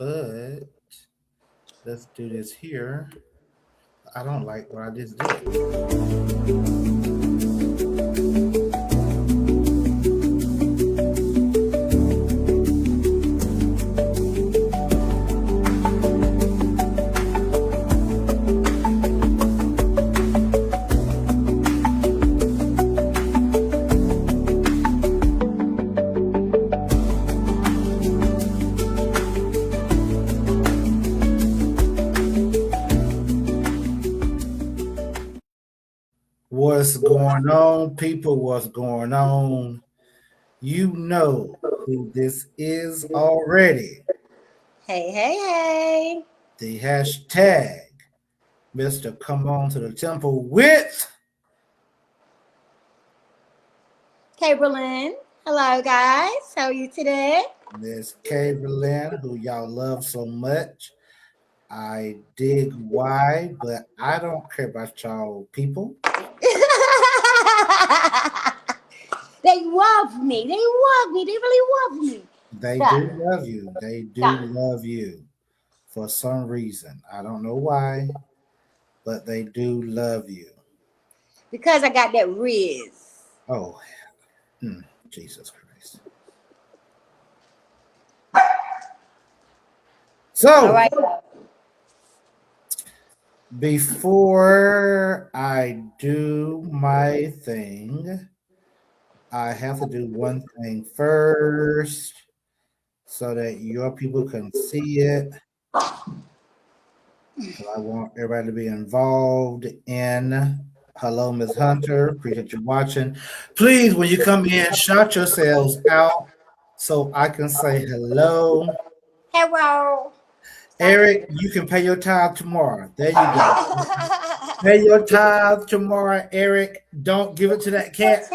but let's do this here. I don't like what I just did. What's going on, people? What's going on? You know who this is already. Hey, hey, hey. The hashtag Mr. Come On to the Temple with. Hey, Berlin. Hello, guys. How are you today? Miss K. Berlin, who y'all love so much. I dig why, but I don't care about y'all people. They love me. They love me. They really love me. They Stop do it. love you. They do Stop it. love you for some reason. I don't know why, but they do love you. Because I got that Riz. Oh, Jesus Christ. All So, right. before I do my thing, I have to do one thing first so that your people can see it. 'Cause I want everybody to be involved in. Hello, Miss Hunter. Appreciate you watching. Please, when you come in, shout yourselves out so I can say hello. Hello. Stop Eric, it. you can pay your tithe tomorrow. There you go. Pay your tithe tomorrow, Eric. Don't give it to that cat.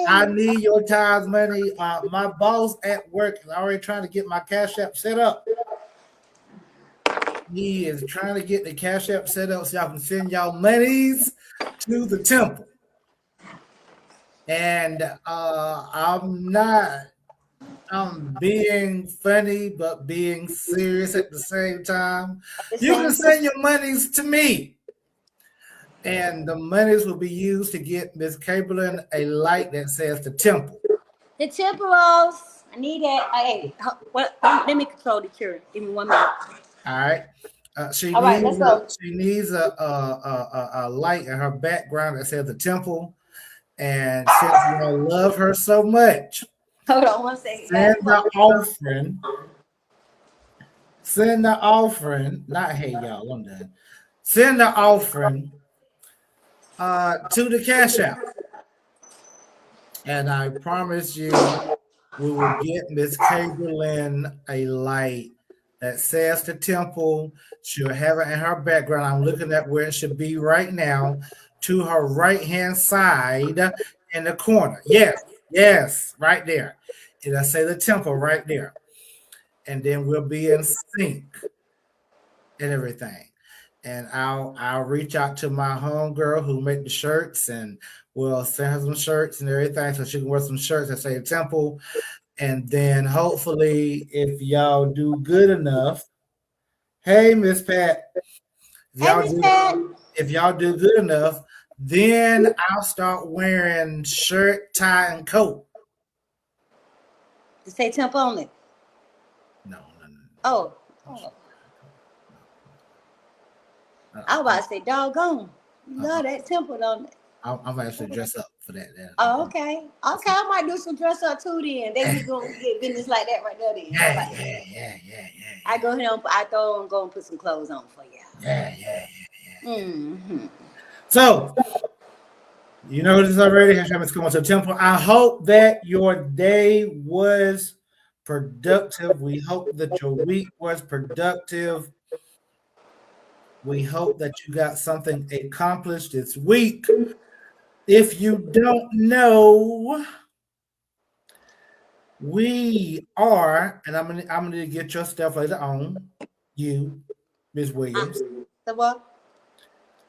I need your tithe money. My boss at work is already trying to get my Cash App set up. He is trying to get the Cash App set up so y'all can send y'all monies to the temple. And I'm being funny, but being serious at the same time. The You can same. send your monies to me. And the monies will be used to get Miss Chamberlain a light that says the temple. The temporals. I need that. Hey, what? Let me control the cure. Give me 1 minute. All right. All right, let's go. She needs a light in her background that says the temple. And since I love her so much, Hold on 1 second, guys. send Come the on. offering. Send the offering. Not hey y'all, I'm done. Send the offering to the Cash App. And I promise you we will get Miss Chamberlain a light that says the temple. She'll have it in her background. I'm looking at where it should be right now, to her right hand side in the corner. Yes, right there. It'll say the temple right there. And then we'll be in sync and everything. And I'll reach out to my homegirl who make the shirts, and we'll send her some shirts and everything so she can wear some shirts that say temple. And then hopefully, if y'all do good enough, hey Miss Pat, if Hey, y'all Miss do Pat. if y'all do good enough, then I'll start wearing shirt, tie, and coat. To say temp only. No. Oh, No, oh. no. I was about to say doggone. You Uh-uh. love that temple, don't it? I'm actually dress up for that. Oh, okay. Okay, I might do some dress up too then. Then we gonna get business like that right there then. How about that? I go ahead and I go and put some clothes on for you. Yeah. Mm-hmm. So, you know this already. Hashtag coming to the temple. I hope that your day was productive. We hope that your week was productive. We hope that you got something accomplished this week. If you don't know, we are, and I'm gonna get your stuff later on. You, Ms. Williams, The what?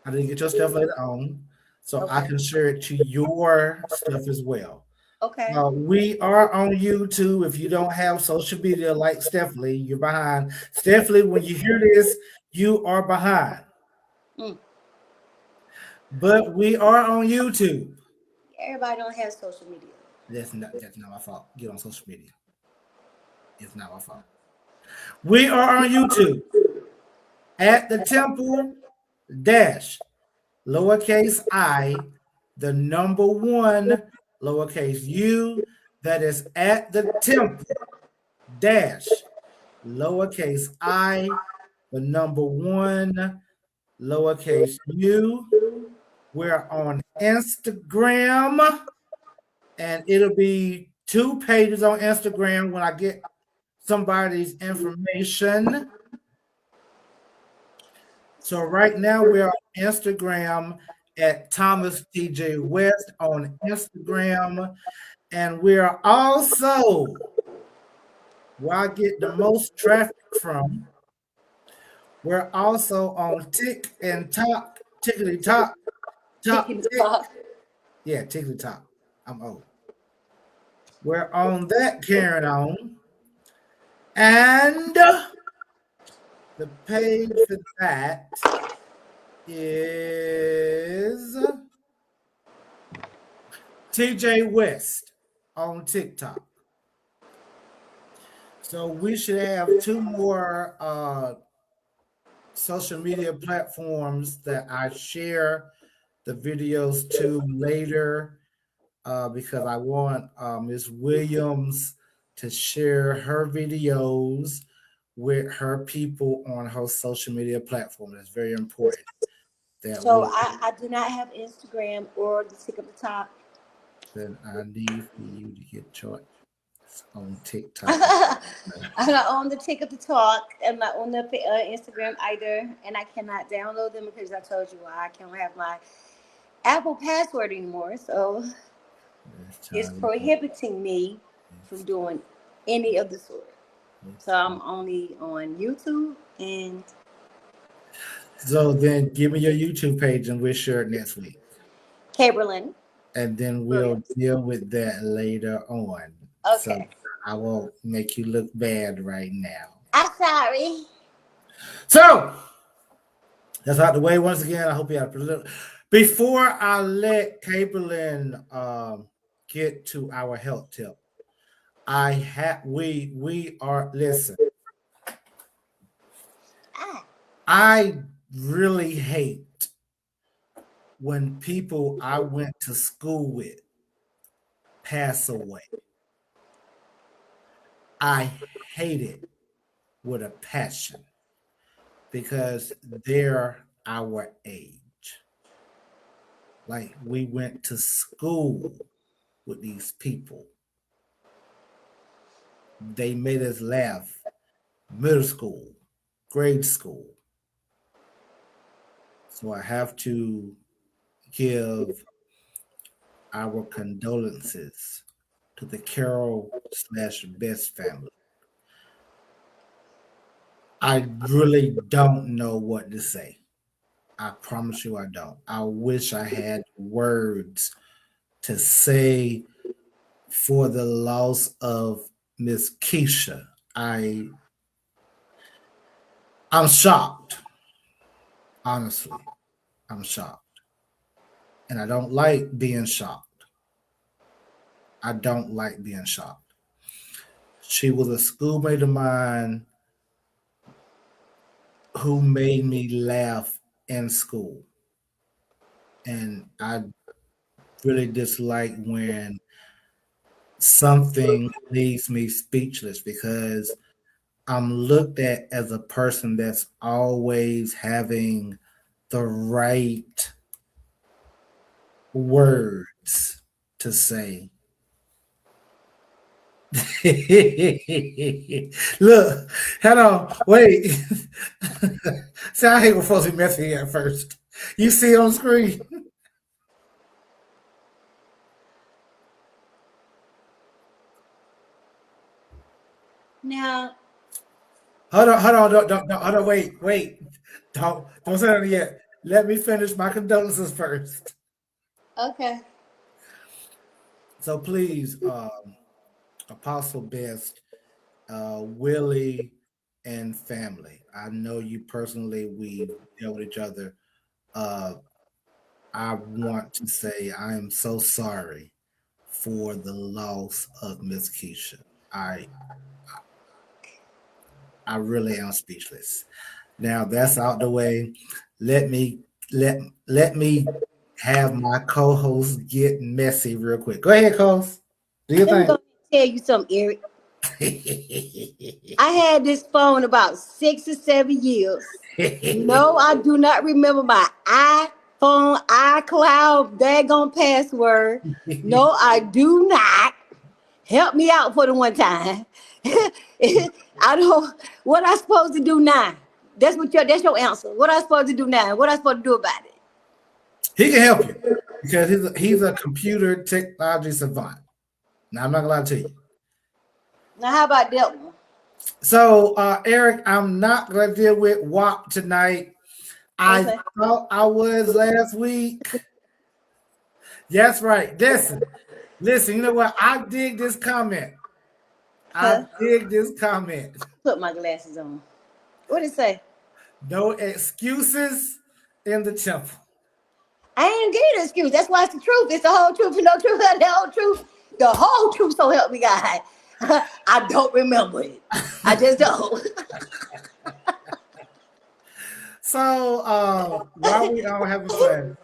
I need to get your stuff later on, so I Okay. can share it to your stuff as well. Okay. We are on YouTube. If you don't have social media like Stephanie, you're behind. Stephanie, when you hear this, you are behind. Mm. But we are on YouTube. Everybody don't have social media. That's not my fault. Get on social media. It's not my fault. We are on YouTube at the Temple dash lowercase I, the number one lowercase u. That is at the Temple dash lowercase I, the number one lowercase u. We're on Instagram, and it'll be 2 pages on Instagram when I get somebody's information. So right now we're on Instagram at Thomas TJ West on Instagram, and we're also where I get the most traffic from. We're also on Tick and Talk, Tickety Talk, Top Tick. Yeah, Tickety Talk. I'm old. We're on that carrying on, and the page for that is TJ West on TikTok. So we should have 2 more social media platforms that I share the videos to later because I want Ms. Williams to share her videos with her people on her social media platform. That's very important. So I do not have Instagram or the Tick of the Top. Then I need for you to get choice on TikTok. I'm not on the Tick of the Talk. I'm not on the Instagram either, and I cannot download them because I told you I can't have my Apple password anymore. So it's prohibiting me from doing any of the sort. So I'm only on YouTube and. So then give me your YouTube page and we'll share it next week. Caberlin. And then we'll deal with that later on. Okay. So I won't make you look bad right now. I'm sorry. So that's out the way once again. I hope you have a little. Before I let Caberlin get to our health tip, we are listen. I really hate when people I went to school with pass away. I hate it with a passion because they're our age. Like we went to school with these people. They made us laugh. Middle school, grade school. So I have to give our condolences to the Carroll/Best family. I really don't know what to say. I promise you I don't. I wish I had words to say for the loss of Miss Keisha. I'm shocked. Honestly, I'm shocked. And I don't like being shocked. I don't like being shocked. She was a schoolmate of mine who made me laugh in school. And I really dislike when something leaves me speechless because I'm looked at as a person that's always having the right words to say. Look, hold on, wait. See, I hate when folks be messy at first. You see it on screen. Now, hold on, don't, wait. Don't say that yet. Let me finish my condolences first. Okay. So please, Apostle Best, Willie, and family. I know you personally. We dealt with each other. Uh, I want to say I am so sorry for the loss of Miss Keisha. I I really am speechless. Now that's out the way. Let me let me have my co-host get messy real quick. Go ahead, co-host. Do your Let me thing. go tell you something, Eric. I had this phone about 6 or 7 years. No, I do not remember my iPhone, iCloud, daggone password. No, I do not. Help me out for the one time. I don't. What I supposed to do now? That's your answer. What I supposed to do now? What I supposed to do about it? He can help you because he's a computer technology savant. Now I'm not gonna lie to you. Now, how about that one? So Eric, I'm not gonna deal with WAP tonight. I Okay. thought I was last week. That's right. Listen. You know what? I dig this comment. I Huh? dig this comment. Put my glasses on. What it say? No excuses in the temple. I ain't getting an excuse. That's why it's the truth. It's the whole truth and no truth but the whole truth. The whole truth, so help me God. I don't remember it. I just don't. So while we all having fun,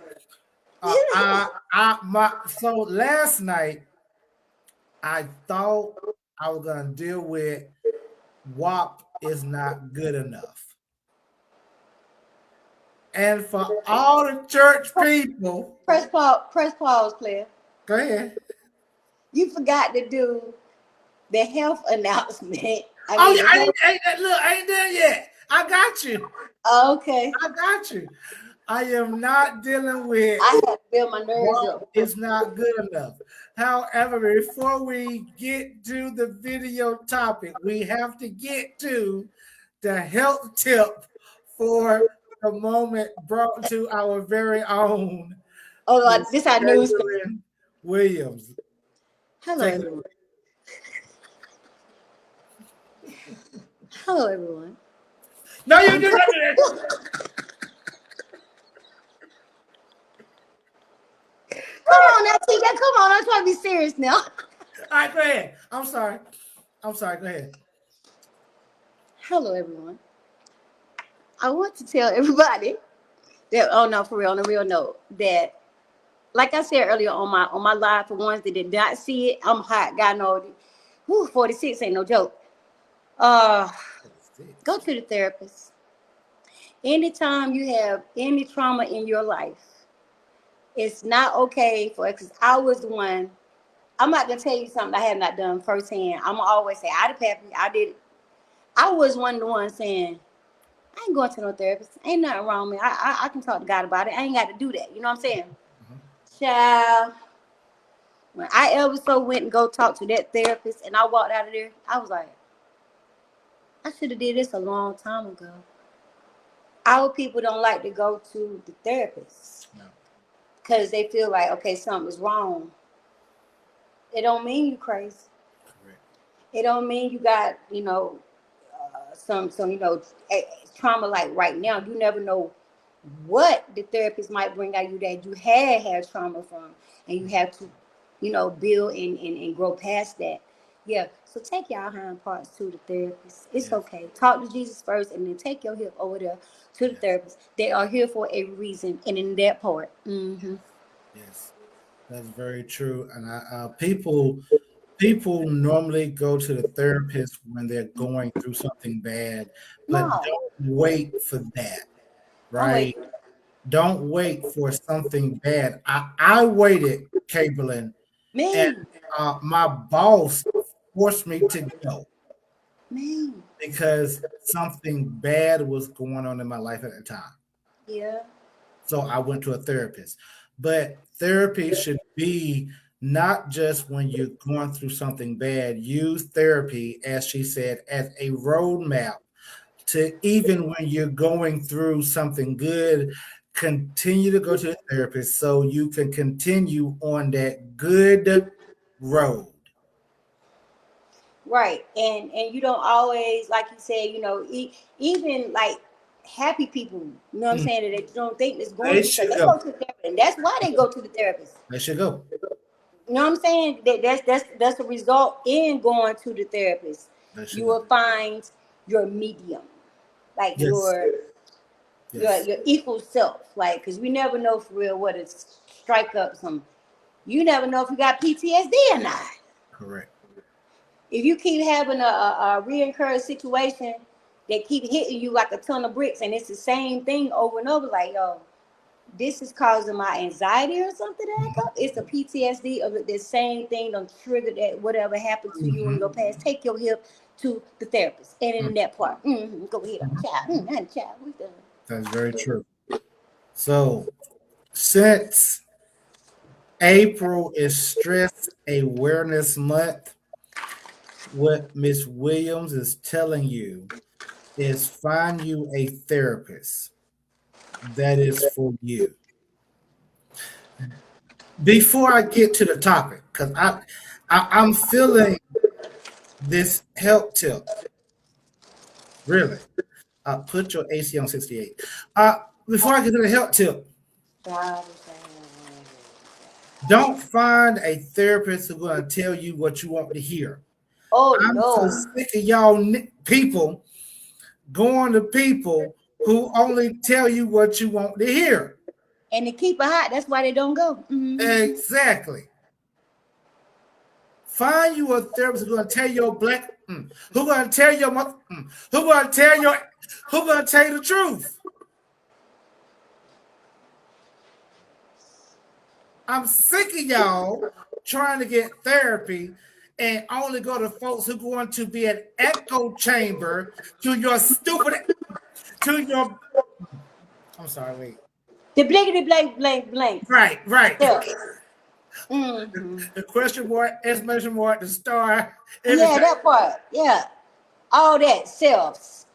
so last night I thought I was gonna deal with WAP is not good enough. And for all the church people, Press pause, player. go ahead. You forgot to do the health announcement. Oh, yeah, I ain't done yet. I got you. Okay. I got you. I am not dealing with I had to build my nerves what up. is not good enough. However, before we get to the video topic, we have to get to the health tip for the moment brought to our very own Oh, God, Miss this our news. Jacqueline Williams. Hello, Take it. everyone. Hello, everyone. No, you do not do that. Come on now, Tika. Come on. I'm trying to be serious now. All right, go ahead. I'm sorry. Go ahead. Hello, everyone. I want to tell everybody that, oh no, for real, on a real note, that like I said earlier on my live, for ones that did not see it, I'm hot. God know it. 46 ain't no joke. Go to the therapist. Anytime you have any trauma in your life, it's not okay for, because I was the one. I'm not gonna tell you something I have not done firsthand. I'm gonna always say I did it. I was one of the ones saying, I ain't going to no therapist. Ain't nothing wrong with me. I can talk to God about it. I ain't got to do that. You know what I'm saying? Child, when I ever so went and go talk to that therapist and I walked out of there, I was like, I should have did this a long time ago. Our people don't like to go to the therapist because they feel like, okay, something's wrong. It don't mean you crazy. Correct. It don't mean you got, some trauma like right now. You never know what the therapist might bring out you that you had trauma from, and you have to, build and grow past that. Yeah. So take your hind parts to the therapist. It's okay. Talk to Jesus first, and then take your hip over there to the therapist. They are here for a reason, and in that part. Mm-hmm. Yes, that's very true. And people normally go to the therapist when they're going through something bad, but No, don't wait for that, I'm right? waiting. Don't wait for something bad. I waited, Caitlin, and Me, my boss forced me to go me. because something bad was going on in my life at the time. Yeah. So I went to a therapist. But therapy should be not just when you're going through something bad. Use therapy, as she said, as a roadmap to even when you're going through something good. Continue to go to a therapist so you can continue on that good road. Right. And you don't always, like you said, even like happy people, you know what I'm Mm, saying, that they don't think it's going they to church. should They go. go to the therapist. And that's why they go to the therapist. They should go. You know what I'm saying? That's a result in going to the therapist. They should You go. will find your medium, like Yes. Yes. your equal self, like, because we never know for real what is strike up some. You never know if you got PTSD or not. Correct. If you keep having a reoccurring situation that keep hitting you like a ton of bricks, and it's the same thing over and over, like, yo, this is causing my anxiety or something to act up. It's a PTSD of the same thing don't trigger that whatever happened to you in Mhm. your past. Take your hip to the therapist. And in Mhm. that part, go ahead, I'm a child. I'm a child. We done. That's very true. So, since April is Stress Awareness Month, what Miss Williams is telling you is find you a therapist that is for you. Before I get to the topic, because I'm feeling this help tip, really. Put your AC on 68. Before I get to the help tip, don't find a therapist who's going to tell you what you want to hear. Oh I'm so no. sick of y'all people going to people who only tell you what you want to hear. And to keep it hot, that's why they don't go. Exactly. Find you a therapist who's going to tell your who's going to tell your who's going to tell your, who's going to tell you the truth. I'm sick of y'all trying to get therapy and only go to folks who are going to be an echo chamber to your stupid, to your, I'm sorry, wait. The blinkety blank blank blank. Right. Yeah. Mm-hmm. The question mark, exclamation mark, the star, Yeah, everything. that part. Yeah. All that selves.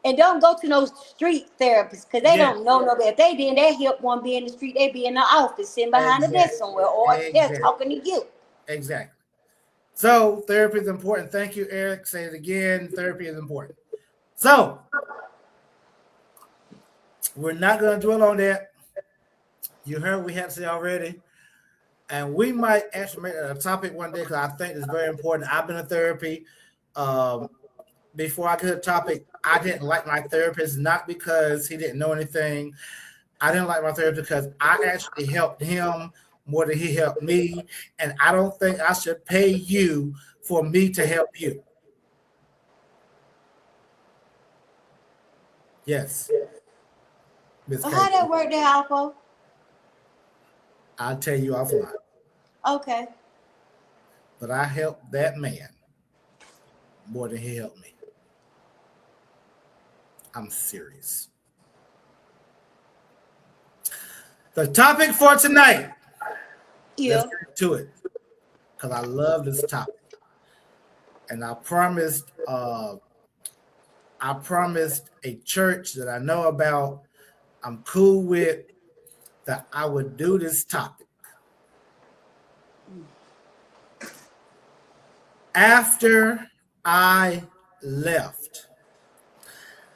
And don't go to no street therapists because they Yeah, don't know no better. If they did, they help one be in the street, they be in the office, sitting behind a desk exactly. somewhere, or they're Exactly. talking to you. Exactly. So therapy is important. Thank you, Eric. Say it again. Therapy is important. So we're not going to dwell on that. You heard what we had to say already. And we might actually make it a topic one day because I think it's very important. I've been in therapy. Um, Before I get to the topic, I didn't like my therapist, not because he didn't know anything. I didn't like my therapist because I actually helped him more than he helped me. And I don't think I should pay you for me to help you. Yes, Miss So how Kate. that work there, Alpha? I'll tell you offline. Okay. But I helped that man more than he helped me. I'm serious. The topic for tonight, let's Yeah. get to it because I love this topic. And I promised a church that I know about, I'm cool with, that I would do this topic. After I left,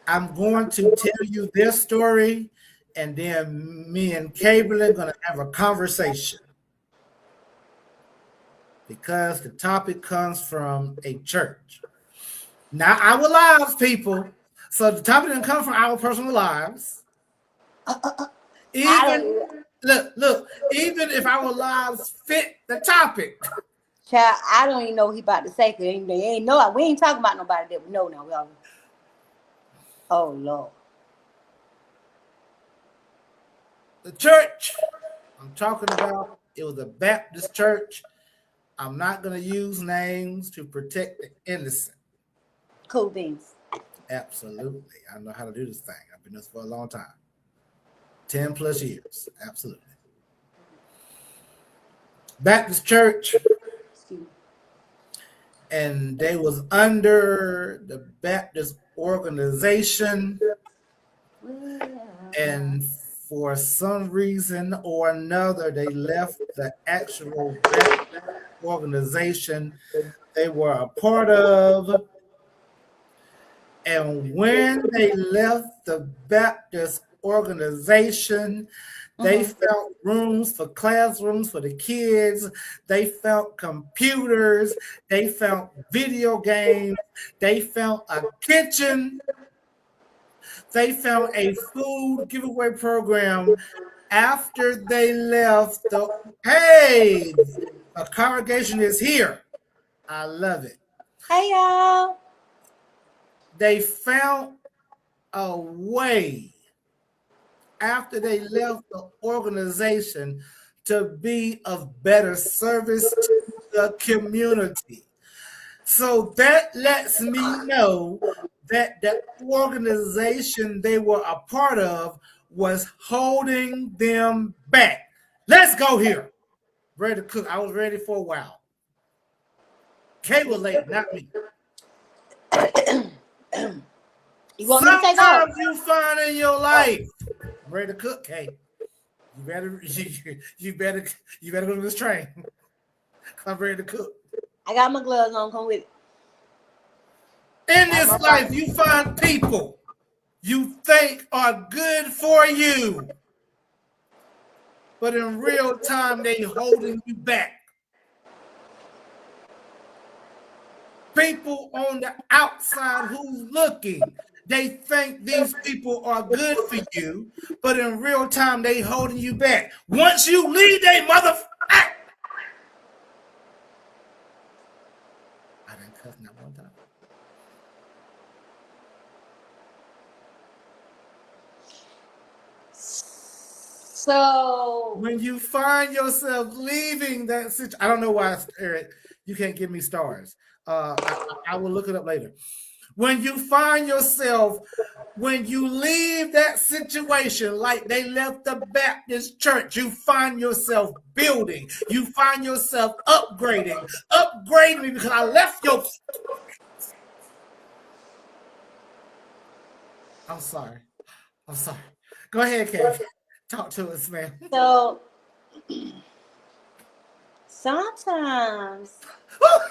I'm going to tell you their story, and then me and Cable are going to have a conversation because the topic comes from a church. Not our lives, people. So the topic didn't come from our personal lives. I Even don't. look, even if our lives fit the topic. Child, I don't even know what he about to say. Cause they ain't know. We ain't talking about nobody that we know now. Oh Lord. The church I'm talking about, it was a Baptist church. I'm not going to use names to protect the innocent. Cool beans. Absolutely. I know how to do this thing. I've been doing this for a long time. 10 plus years. Absolutely. Baptist church, Excuse me. and they was under the Baptist organization. And for some reason or another, they left the actual organization they were a part of. And when they left the Baptist organization, they found rooms for classrooms for the kids. They found computers. They found video games. They found a kitchen. They found a food giveaway program after they left. Hey, a congregation is here. I love it. Hey, y'all. They found a way after they left the organization to be of better service to the community. So that lets me know that the organization they were a part of was holding them back. Let's go here. Ready to cook. I was ready for a while. Kay was late, not me. You want me to take off? Sometimes you find in your life. I'm ready to cook, Kay. You better go to this train. I'm ready to cook. I got my gloves on. Come with it. In this life, you find people you think are good for you, but in real time, they holding you back. People on the outside who's looking, they think these people are good for you, but in real time, they holding you back. Once you leave, they motherfucker. I didn't cuss not one time. So when you find yourself leaving that situation, I don't know why, Eric, you can't give me stars. I will look it up later. When you find yourself, when you leave that situation, like they left the Baptist church, you find yourself building, you find yourself upgrading me because I left your. I'm sorry. Go ahead, Kay. Talk to us, man. So sometimes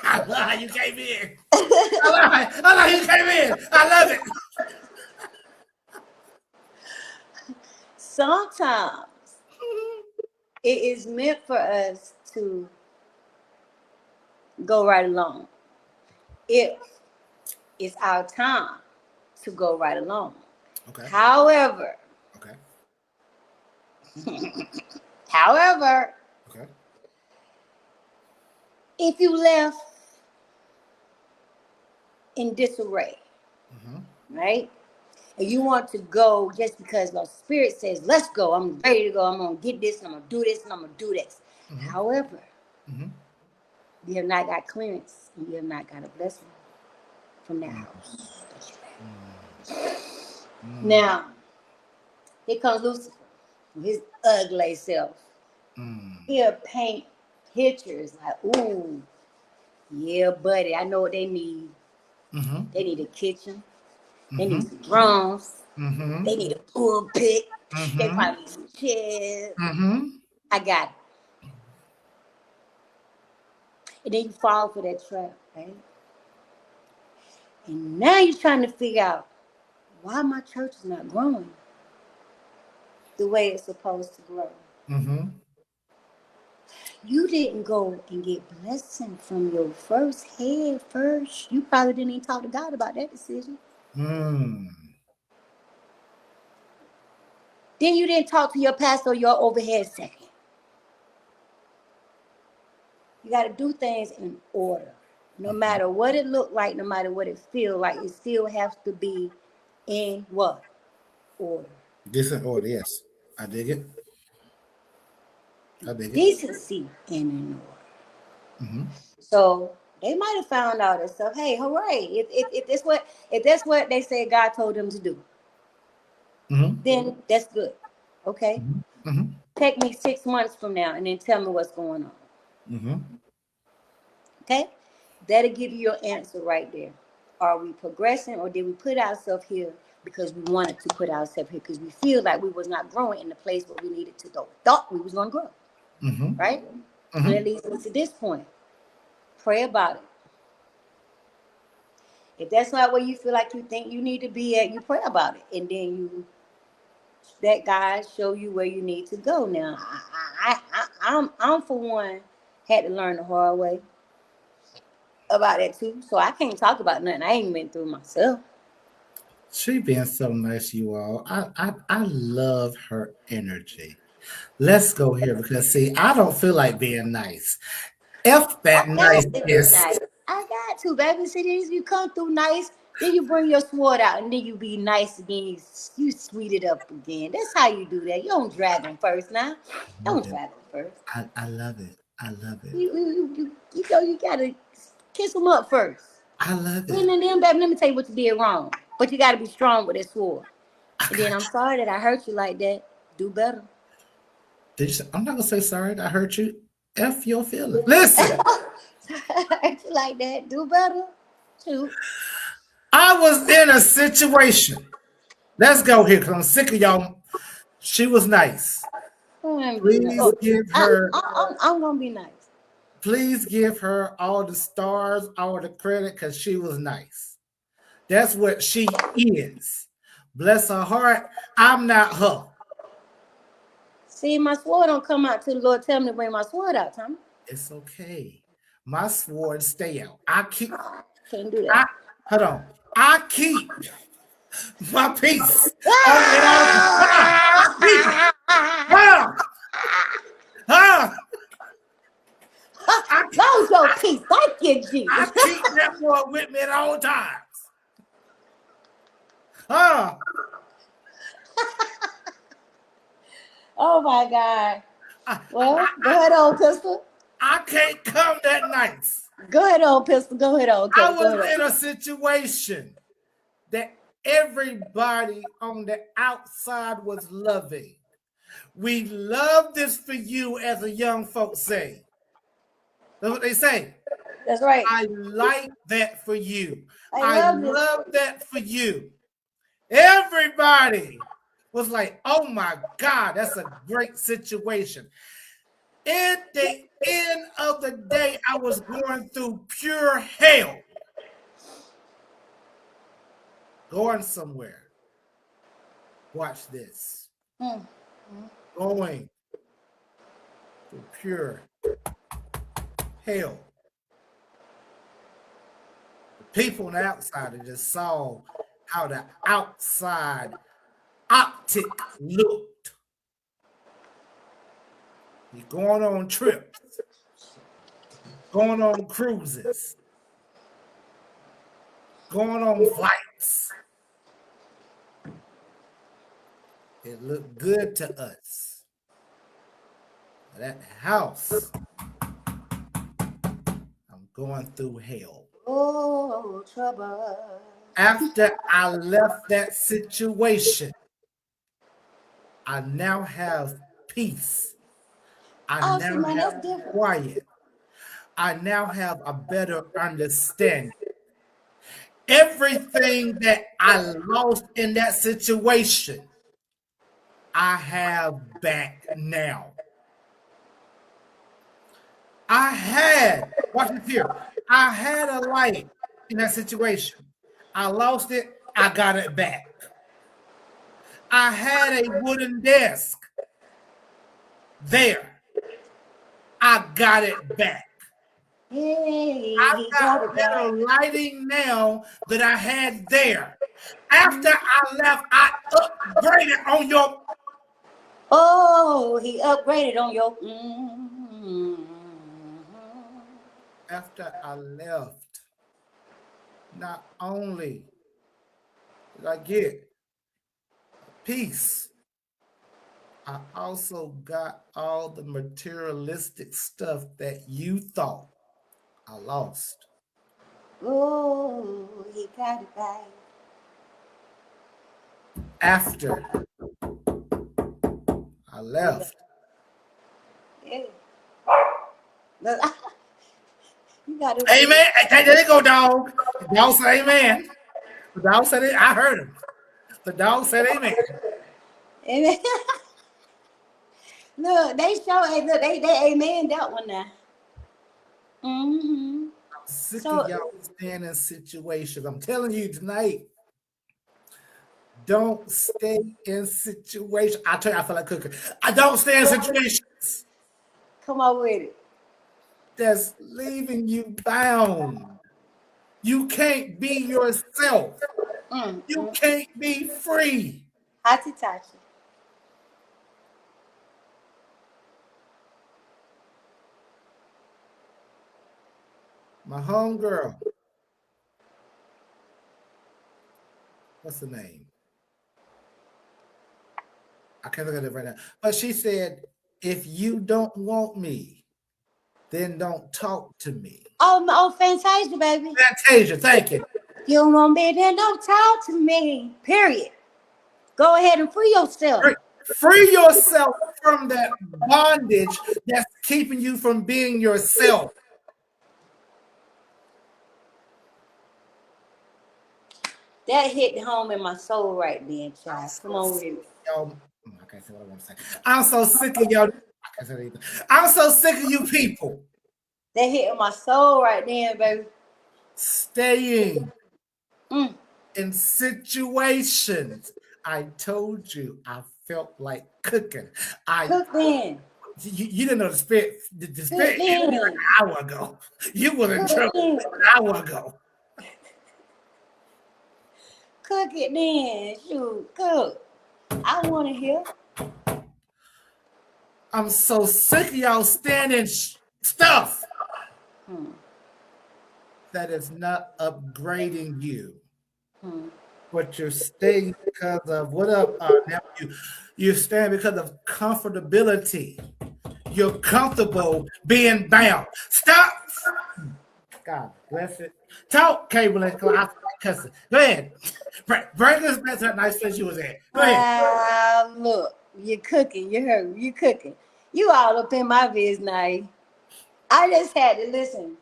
I love how you came in. I love how you came in. I love it. Sometimes it is meant for us to go right along. If it's our time to go right along. Okay. However, okay. If you left in disarray, right? And you want to go just because the spirit says, let's go, I'm ready to go, I'm going to get this, and I'm going to do this, and I'm going to do this. However, you have not got clearance, and you have not got a blessing from that house that you left. Now, here comes Lucifer, his ugly self. He'll paint pictures like, ooh, yeah, buddy, I know what they need. They need a kitchen. They need some drums. They need a pulpit. They probably need some chairs. I got it. And then you fall for that trap, right? And now you're trying to figure out why my church is not growing the way it's supposed to grow. You didn't go and get blessing from your first head first. You probably didn't even talk to God about that decision. Then you didn't talk to your pastor or your overhead second. You got to do things in order. No matter what it look like, no matter what it feel like, it still has to be in what? Order. Decent order, yes. I dig it. Decency and in order. So they might have found out and stuff. Hey, hooray! If that's what they said God told them to do, then that's good. Okay. Take me 6 months from now and then tell me what's going on. Okay, that'll give you your answer right there. Are we progressing, or did we put ourselves here because we wanted to put ourselves here because we feel like we was not growing in the place where we needed to go. Thought we was going to grow, right? And it leads me to this point. Pray about it. If that's not where you feel like you think you need to be at, you pray about it, and then you that God show you where you need to go. Now, I'm for one had to learn the hard way about that too. So I can't talk about nothing I ain't been through myself. She being so nice, you all. I love her energy. Let's go here because see, I don't feel like being nice. F that niceness. I got to, baby. See, you come through nice, then you bring your sword out, and then you be nice again. You sweet it up again. That's how you do that. You don't drag them first now. Don't drag them first. I love it. I love it. You know, you gotta kiss them up first. I love it. And then, baby, let me tell you what you did wrong. But you gotta be strong with that sword. And then I'm sorry that I hurt you like that. Do better. I'm not gonna say sorry that I hurt you. F your feelings. Listen. I hurt you like that. Do better. Shoot. I was in a situation. Let's go here because I'm sick of y'all. She was nice. Please give her. I'm gonna be nice. Please give her all the stars, all the credit, because she was nice. That's what she is. Bless her heart. I'm not her. See, my sword don't come out till the Lord tell me to bring my sword out, Tommy. It's okay. My sword stay out. I keep. Can't do that. Hold on. I keep my peace. Hold your peace. Thank you, Jesus. I keep that boy with me at all times. Oh my God. Well, go ahead, old pistol. I can't come that nice. Go ahead, old pistol. Go ahead, old pistol. I was in a situation that everybody on the outside was loving. We love this for you, as the young folks say. That's what they say. That's right. I like that for you. I love that for you. Everybody was like, oh my God, that's a great situation. At the end of the day, I was going through pure hell. Going somewhere. Watch this. Going through pure hell. The people on the outside just saw how the outside optic looked. You're going on trips, going on cruises, going on flights. It looked good to us. But at the house, I'm going through hell. Oh, trouble. After I left that situation, I now have peace. I now have quiet. I now have a better understanding. Everything that I lost in that situation, I have back now. Watch this here. I had a light in that situation. I lost it, I got it back. I had a wooden desk there. I got it back. I got better lighting now that I had there. After I left, I upgraded on your. Oh, he upgraded on your. After I left, not only did I get peace, I also got all the materialistic stuff that you thought I lost. Oh, he got it back. After I left. Yeah. You got it. Amen. There you go, dog. Dog said amen. The dog said it. I heard him. The dog said amen. Amen. Look, they show. Hey, look, they amen that one now. Mm-hmm. I'm sick So of y'all staying in situations. I'm telling you tonight, don't stay in situations. I tell you, I feel like cooking. I don't stay in situations come on with it. that's leaving you bound. You can't be yourself. You Mm. can't be free. Hati Tachi. My homegirl, what's the name? I can't look at it right now. But she said, if you don't want me, then don't talk to me. Oh, Fantasia, baby. Fantasia, thank you. You don't want me, then don't talk to me. Period. Go ahead and free yourself. Free yourself from that bondage that's keeping you from being yourself. That hit home in my soul right then, child. Come on with it. I can't say what I want to say. I'm so sick of y'all. I can't say that either. I'm so sick of you people That hit in my soul right then, baby. staying Mm. in situations. I told you I felt like cooking. Cook then. You didn't know the spirit. The spirit hit me like then. an hour ago. You were in Cook trouble then. an hour ago. Cook it then. Shoot, cook. I want to hear. I'm so sick of y'all standing stuff that is not upgrading you. But you're staying because of what up, nephew? You're staying because of comfortability. You're comfortable being bound. Stop. God bless it. Talk, Cable and cussing. Go ahead. Bring us back to that nice place you was at. Go ahead. Look, you're cooking. You heard me. You cooking. You all up in my biz now. I just had to listen.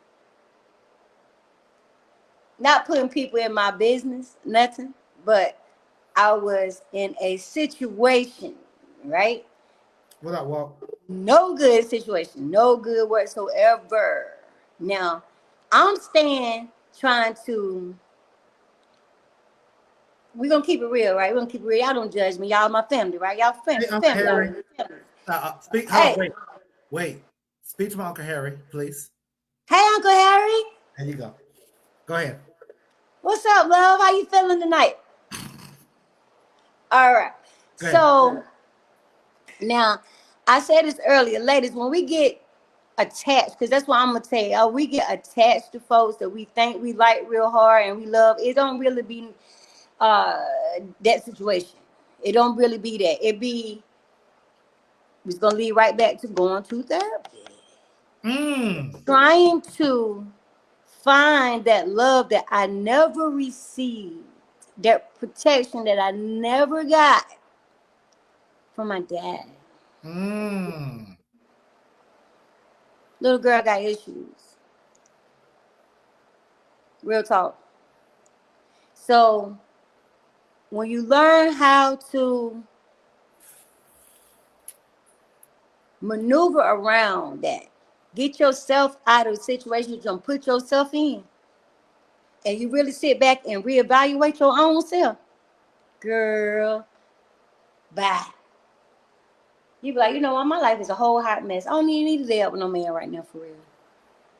Not putting people in my business, nothing, but I was in a situation, right? What up, Walt? No good situation, no good whatsoever. Now, I'm staying trying to. We're gonna keep it real, right? We're gonna keep it real. Y'all don't judge me. Y'all my family, right? Y'all family. Hey, Uncle Harry. Speak. Hold on, wait. Speak to my Uncle Harry, please. Hey, Uncle Harry. There you go. Go ahead. What's up, love? How you feeling tonight? All right. So now, I said this earlier, ladies, when we get attached, because that's what I'm gonna tell you, we get attached to folks that we think we like real hard and we love. It don't really be that situation. It don't really be that. It be, it's gonna lead right back to going to therapy. Trying to find that love that I never received, that protection that I never got from my dad. Little girl got issues. Real talk. So when you learn how to maneuver around that, get yourself out of the situation you're gonna put yourself in, and you really sit back and reevaluate your own self, girl, bye. You be like, you know what, my life is a whole hot mess. I don't even need to live with no man right now, for real.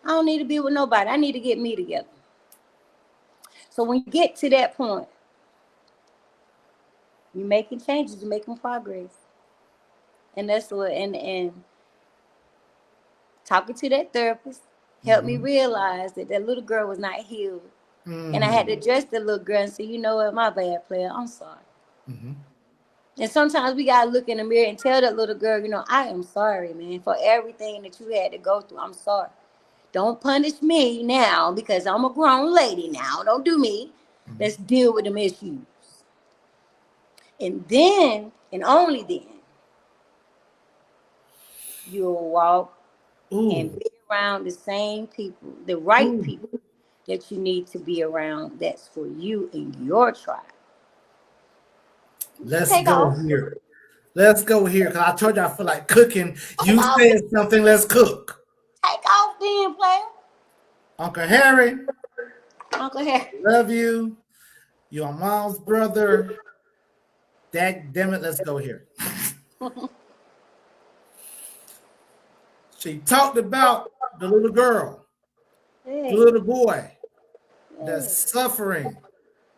I don't need to be with nobody. I need to get me together. So when you get to that point, you're making changes, you're making progress. And that's what, and talking to that therapist helped me realize that that little girl was not healed. And I had to address the little girl and say, you know what, my bad, player, I'm sorry. And sometimes we got to look in the mirror and tell that little girl, you know, I am sorry, man, for everything that you had to go through. I'm sorry. Don't punish me now because I'm a grown lady now. Don't do me. Let's deal with them issues. And then, and only then, you'll walk and be around the same people, the right people that you need to be around. That's for you and your tribe. Let's Take go off. here. Let's go here. Because I told you I feel like cooking. Take You off. said something, let's cook. Take off then, player. Uncle Harry, Uncle Harry. love you. Your mom's brother. Damn it, let's go here. She talked about the little girl, the little boy that's suffering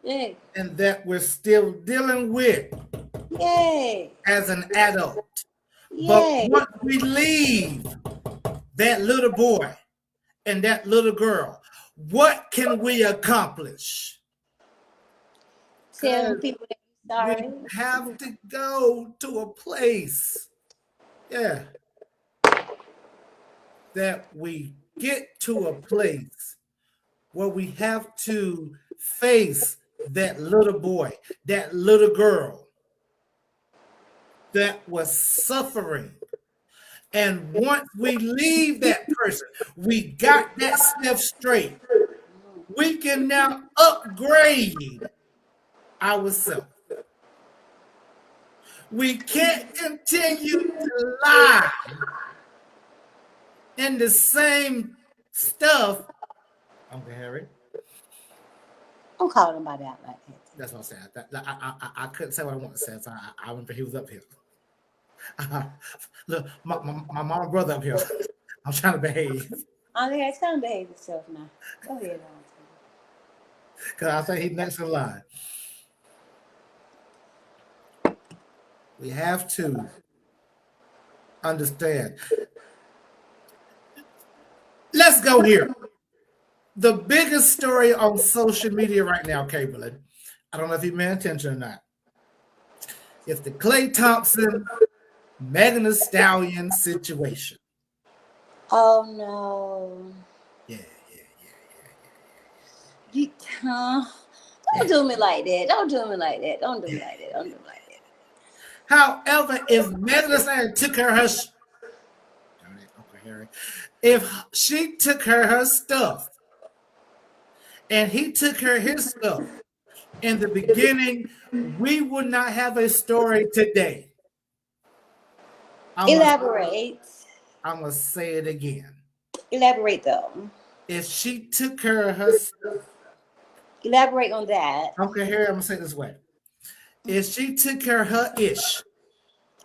Yay. and that we're still dealing with Yay. as an adult. Yay. But once we leave that little boy and that little girl, what can we accomplish? Tell people that you're sorry. We have to go to a place, that we get to a place where we have to face that little boy, that little girl that was suffering. And once we leave that person, we got that stuff straight. We can now upgrade ourselves. We can't continue to lie in the same stuff. Uncle Harry. I'm calling him by that like that. That's what I'm saying. I couldn't say what I want to say, so I remember he was up here. Look, my mom and brother up here. I'm trying to behave. Uncle Harry, tell him to behave himself now. Go ahead, Uncle. Because I think he's next in line. We have to understand. Let's go here. The biggest story on social media right now, Caitlin, I don't know if you've paying attention or not. It's the Klay Thompson, Megan Thee Stallion situation. Oh no. Yeah. Don't do me like that. Don't do me like that. Don't do me like that. Don't do me like that. However, if Megan Thee Stallion took her if she took her stuff and he took her his stuff in the beginning, we would not have a story today. Elaborate. I'm going to say it again. Elaborate though. If she took her stuff. Elaborate on that. Okay, here, I'm going to say it this way. If she took her ish.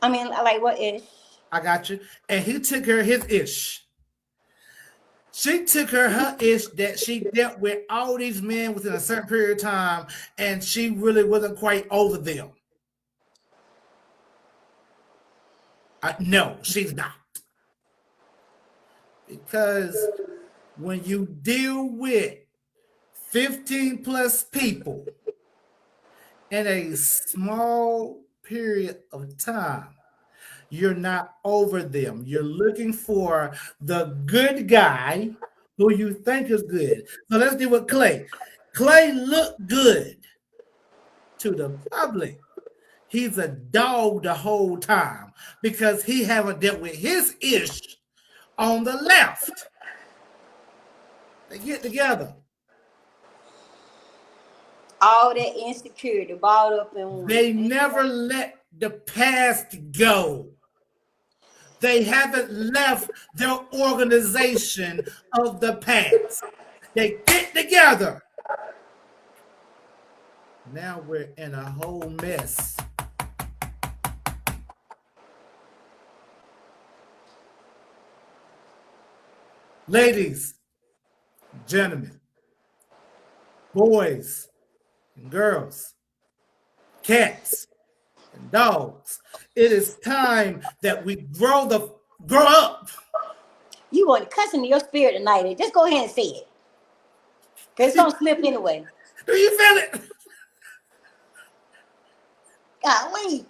I mean, like what ish? I got you. And he took her his ish. She took her ish that she dealt with all these men within a certain period of time, and she really wasn't quite over them. No, she's not. Because when you deal with 15 plus people in a small period of time, you're not over them. You're looking for the good guy who you think is good. So let's deal with Klay. Klay looked good to the public. He's a dog the whole time because he haven't dealt with his ish on the left. They get together. All that insecurity balled up in one. They never let the past go. They haven't left their organization of the past. They get together. Now we're in a whole mess. Ladies, gentlemen, boys and girls, cats and dogs, it is time that we grow up. You want to cuss into your spirit tonight. Just go ahead and say it. Because it's going to slip anyway. Do you feel it? Golly.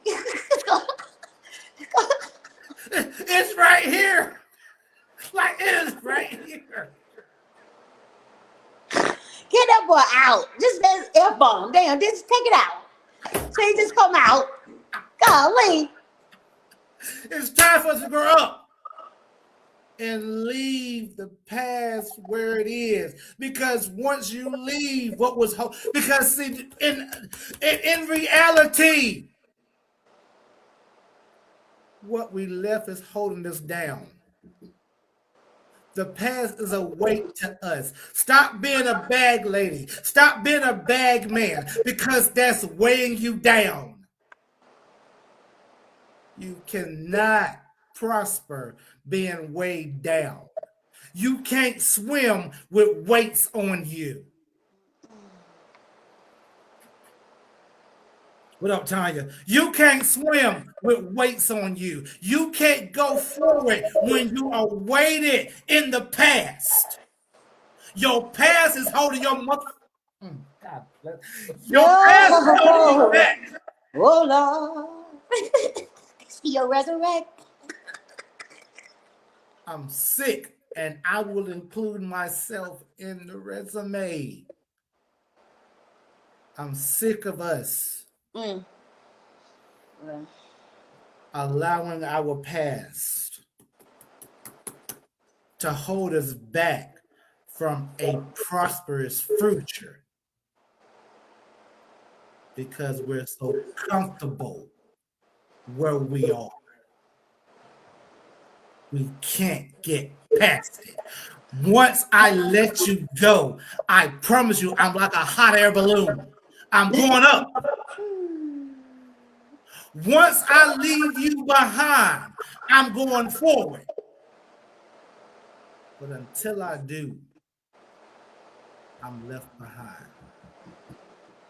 It's right here. Like it is right here. Get that boy out. Just that F-bomb. Damn, just take it out. So he just come out. Golly. It's time for us to grow up and leave the past where it is. Because once you leave what was because see, in reality, what we left is holding us down. The past is a weight to us. Stop being a bag lady. Stop being a bag man because that's weighing you down. You cannot prosper being weighed down. You can't swim with weights on you. What up, Tanya? You can't swim with weights on you. You can't go forward when you are weighted in the past. Your past is holding your mother. God bless. Your past is holding you back. Oh Lord. You'll resurrect. I'm sick, and I will include myself in the resume. I'm sick of us Well, allowing our past to hold us back from a prosperous future because we're so comfortable where we are. We can't get past it. Once I let you go, I promise you, I'm like a hot air balloon. I'm going up. Once I leave you behind, I'm going forward. But until I do, I'm left behind.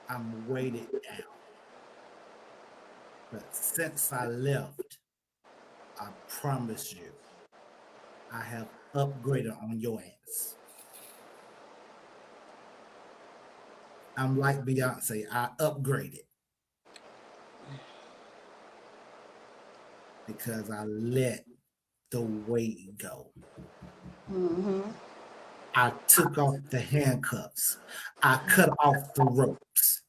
I'm weighted down. But since I left, I promise you, I have upgraded on your ass. I'm like Beyonce. I upgraded because I let the weight go. I took off the handcuffs. I cut off the ropes.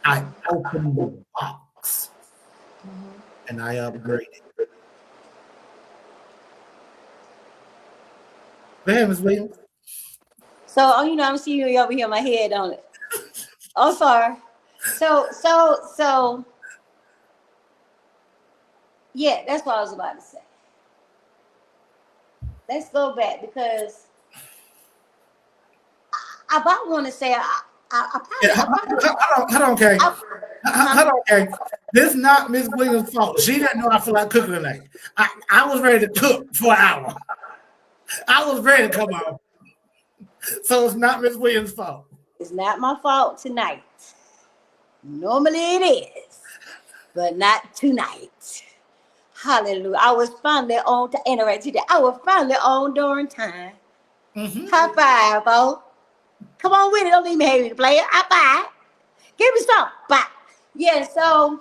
I opened the box and I upgraded. Go ahead, Ms. Williams. so I'm seeing you over here in my head on it. Oh, sorry. So yeah, that's what I was about to say. Let's go back because I about want to say Hold on, Kay. Hold on, Kay. This is not Ms. Williams' fault. She didn't know I feel like cooking tonight. I was ready to cook for an hour. I was ready to come on. So it's not Ms. Williams' fault. It's not my fault tonight. Normally it is, but not tonight. Hallelujah. I was finally on to enter today. I was finally on during time. High five, folks. Come on with it. Don't leave me hanging, player. High five. Give me some. Bye. Yeah, so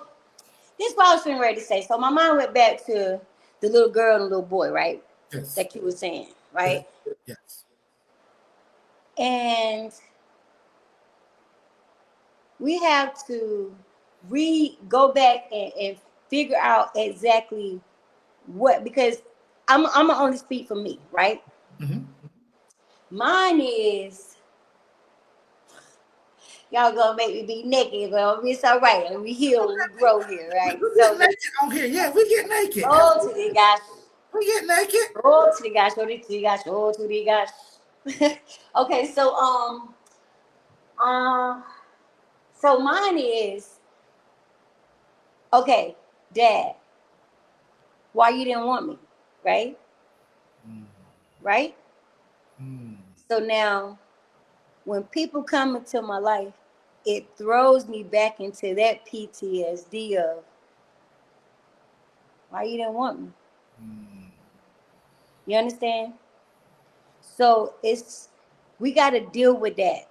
this is what I was getting ready to say. So my mind went back to the little girl and the little boy, right? Yes. Like you were saying, right? Yes. And we have to go back and figure out exactly what, because I'm gonna only speak for me, right? Mine is, y'all gonna make me be naked, but it's all right. We heal and we grow here, right? We get naked on here. Yeah, we get naked. Oh, to the gosh. We get naked. Oh, to the gosh. Oh, to the gosh. Oh, to the gosh. Okay, so so mine is, okay, Dad, why you didn't want me, right? Right? So now, when people come into my life, it throws me back into that PTSD of, why you didn't want me? You understand? So we got to deal with that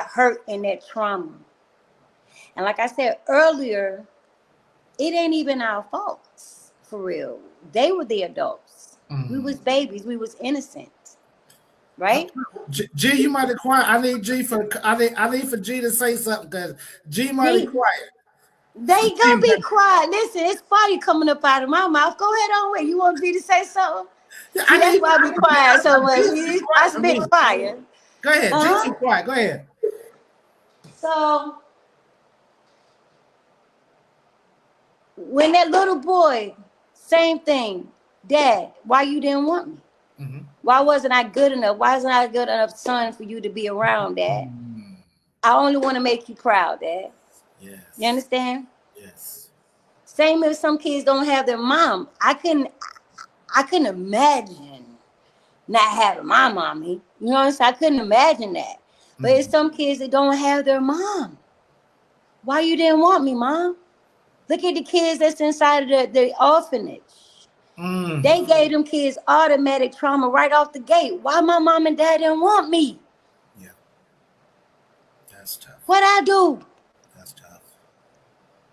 hurt and that trauma. And like I said earlier, it ain't even our faults, for real. They were the adults. We was babies. We was innocent. Right? G, you might be quiet. I need for G to say something because G might be quiet. They gonna be quiet. Listen, it's fire coming up out of my mouth. Go ahead on with. You want G to say something? Yeah, that's why I be quiet so much. I spit fire. Go ahead, G, be quiet. Go ahead. So when that little boy, same thing. Dad, why you didn't want me? Mhm. Why wasn't I good enough? Why wasn't I a good enough son for you to be around, Dad? Mm. I only want to make you proud, Dad. Yes. You understand? Yes. Same as some kids don't have their mom. I couldn't imagine not having my mommy. You know what I'm saying? I couldn't imagine that. But it's some kids that don't have their mom. Why you didn't want me, Mom? Look at the kids that's inside of the orphanage. Mm. They gave them kids automatic trauma right off the gate. Why my mom and dad didn't want me? Yeah. That's tough. What I do? That's tough.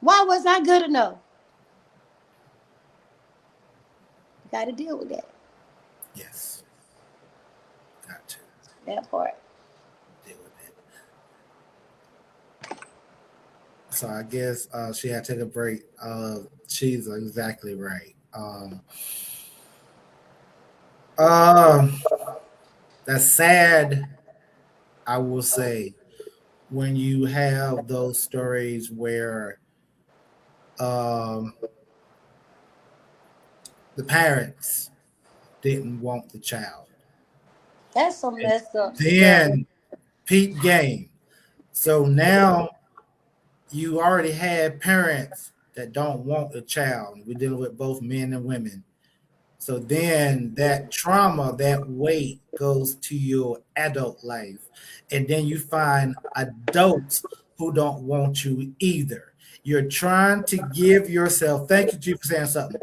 Why was I good enough? Got to deal with that. Yes. Got to That part. deal with it. So I guess she had to take a break. She's exactly right. That's sad, I will say, when you have those stories where um, the parents didn't want the child. That's some And messed up stuff. then peep game. So now you already had parents that don't want the child. We're dealing with both men and women. So then that trauma, that weight goes to your adult life. And then you find adults who don't want you either. You're trying to give yourself, thank you, G, for saying something.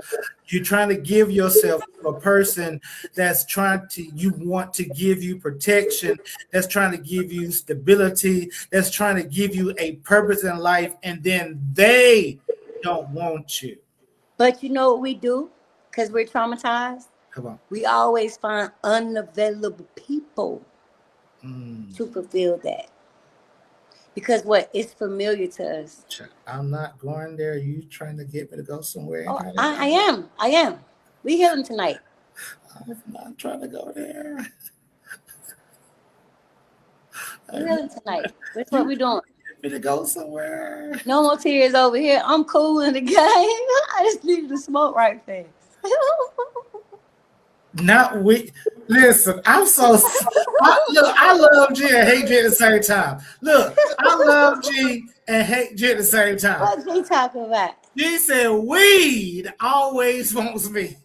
You're trying to give yourself to a person that's trying to, you want to give you protection, that's trying to give you stability, that's trying to give you a purpose in life, and then they don't want you. But you know what we do? Because we're traumatized. Come on. We always find unavailable people Mm. to fulfill that. Because what? It's familiar to us. I'm not going there. You trying to get me to go somewhere? Oh, I am. I am. We healing tonight. I'm not trying to go there. We healing tonight. That's what we're doing. Get me to go somewhere. No more tears over here. I'm cool in the game. I just needed to smoke right fast. Not we. Listen, I'm so. Look, I love G and hate G at the same time. Look, I love G and hate G at the same time. What G talking about? G said weed always wants me.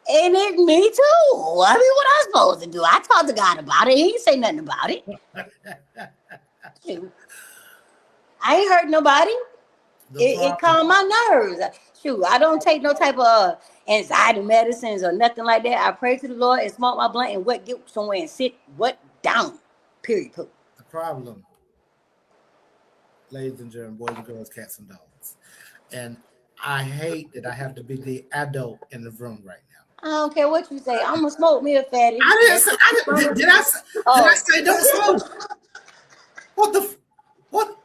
And it's me too. I mean, what I supposed to do? I talked to God about it. He ain't say nothing about it. Shoot. I ain't hurt nobody. It calmed my nerves. Shoot, I don't take no type of anxiety medicines or nothing like that. I pray to the Lord and smoke my blunt and get somewhere and sit down. Period. The problem, ladies and gentlemen, boys and girls, cats and dogs, and I hate that I have to be the adult in the room right now. I don't care what you say. I'm gonna smoke me a fatty. I didn't say. Did I say don't smoke? What the? What?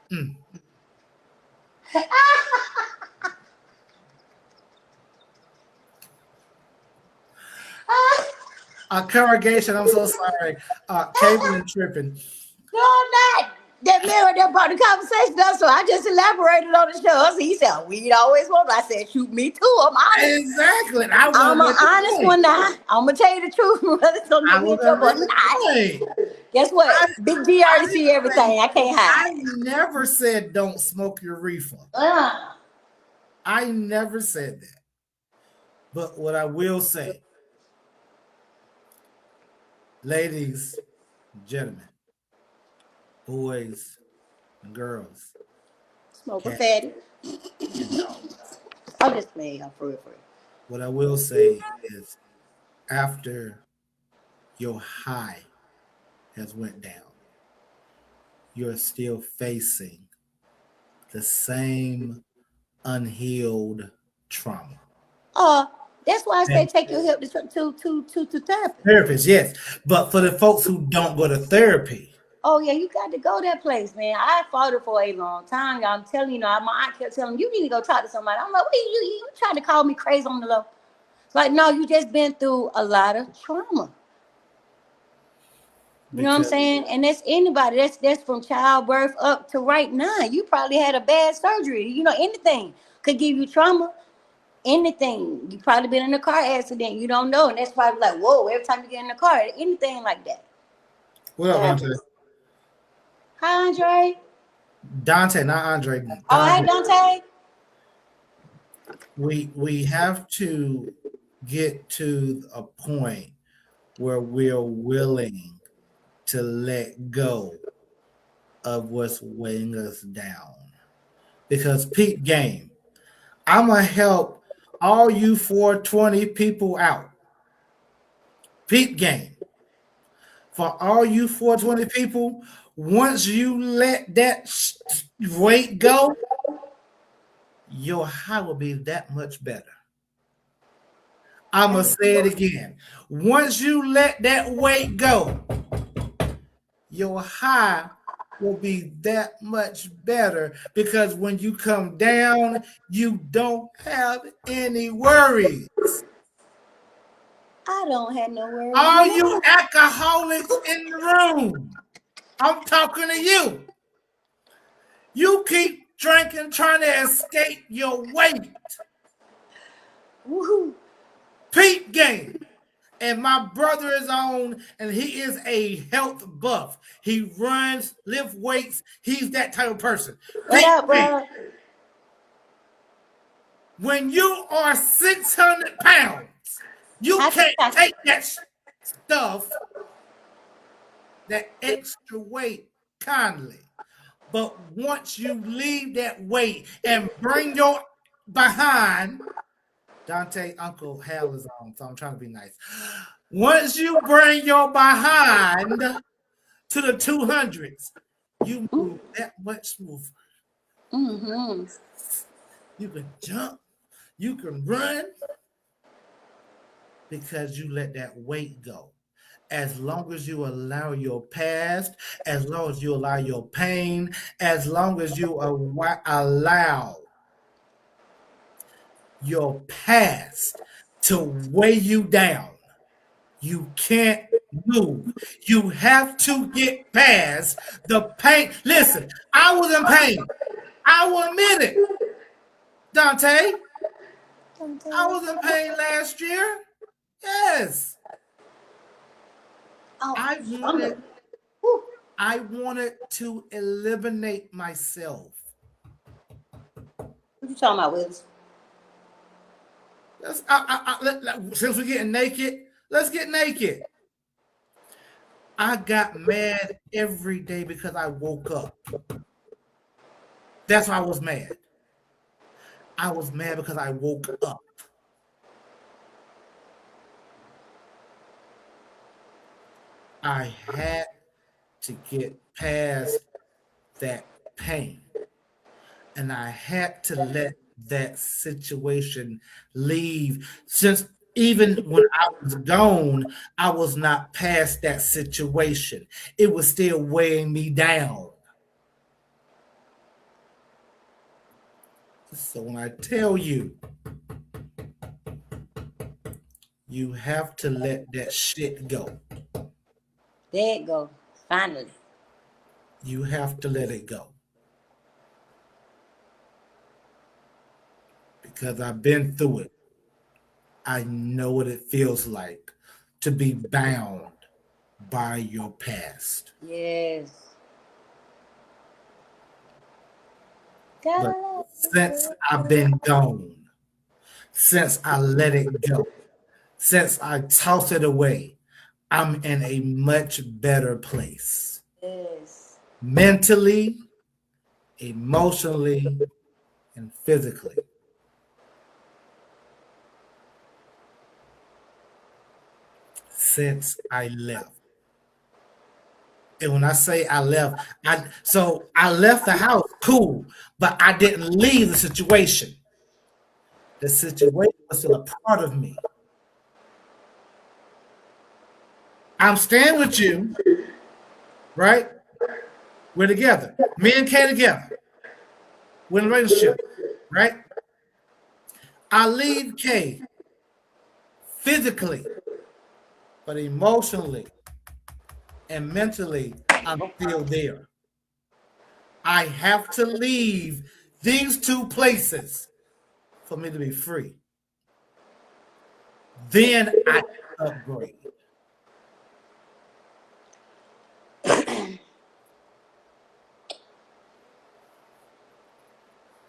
Congregation, I'm so sorry. Caitlin tripping. No, I'm not. That man that brought the conversation up, so I just elaborated on the show. So he said, "We'd always want." I said, "Shoot, me too. I'm honest." Exactly. I'm an honest one now. I'm gonna tell you the truth. Don't get me in trouble. Guess what? Big G already see everything. I can't hide. I never said don't smoke your reefer. I never said that. But what I will say, ladies, gentlemen, boys and girls, smoke a fatty. I'm just playing y'all for real. What I will say is, after your high has went down, you're still facing the same unhealed trauma. That's why I say take your help to therapy. Therapist, yes. But for the folks who don't go to therapy. Oh, yeah, you got to go that place, man. I fought it for a long time. I'm telling you, my aunt kept telling me, you need to go talk to somebody. I'm like, what you trying to call me crazy on the low? It's like, no, you just been through a lot of trauma. You know what I'm saying? And that's anybody. That's from childbirth up to right now. You probably had a bad surgery, anything. could give you trauma. Anything. You probably been in a car accident. You don't know. And that's probably like, whoa, every time you get in the car, anything like that. What up, Dante? Hi, Andre. Dante, not Andre. Dante. Oh, hi, Dante. We have to get to a point where we're willing to let go of what's weighing us down. Because peak game, I'm gonna help all you 420 people out. Peak game. For all you 420 people, once you let that weight go, your high will be that much better. I'm going to say it again. Once you let that weight go, your high will be that much better because when you come down, you don't have any worries. I don't have no worries. All you alcoholics in the room, I'm talking to you. You keep drinking, trying to escape your weight. Woohoo. Peak game. And my brother is on, and he is a health buff. He runs, lift weights. He's that type of person. What up, bro? When you are 600 pounds, you can't take that stuff, that extra weight kindly. But once you leave that weight and bring your behind, Dante, Uncle Hal is on, so I'm trying to be nice. Once you bring your behind to the 200s, you move that much smoother. Mm-hmm. You can jump, you can run, because you let that weight go. As long as you allow your past, as long as you allow your pain, as long as you allow your past to weigh you down, you can't move. You have to get past the pain. Listen, I was in pain. I will admit it. Dante, I was in pain last year. Yes. Oh, I wanted to eliminate myself. what you talking about, Wiz? Since we're getting naked, let's get naked. I got mad every day because I woke up. That's why I was mad. I was mad because I woke up. I had to get past that pain. And I had to let that situation leave. Since even when I was gone, I was not past that situation. It was still weighing me down. So when I tell you, you have to let that shit go. There it go. Finally. You have to let it go. Because I've been through it. I know what it feels like to be bound by your past. Yes. But since I've been gone, since I let it go, since I tossed it away, I'm in a much better place. Yes. Mentally, emotionally, and physically. Since I left. And when I say I left, I left the house, cool, but I didn't leave the situation. The situation was still a part of me. I'm staying with you, right? We're together. Me and Kay together. We're in a relationship, right? I leave Kay physically, but emotionally and mentally, I'm still there. I have to leave these two places for me to be free. Then I upgrade.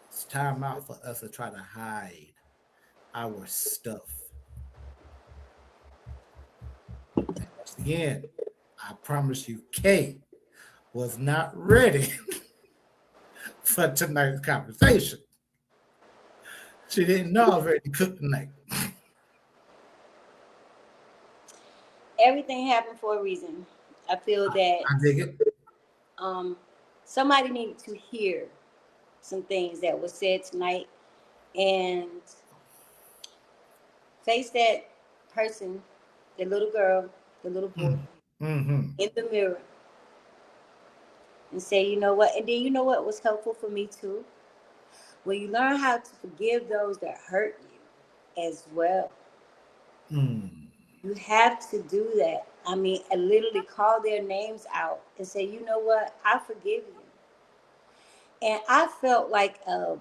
It's time out for us to try to hide our stuff. And once again, I promise you, Kay was not ready for tonight's conversation. She didn't know I was ready to cook tonight. Everything happened for a reason. I feel that I dig it. Somebody needed to hear some things that were said tonight and face that person, the little girl, the little boy in the mirror and say, you know what? And then you know what was helpful for me too? When you learn how to forgive those that hurt you as well. You have to do that. I mean, I literally call their names out and say, you know what? I forgive you. And I felt like a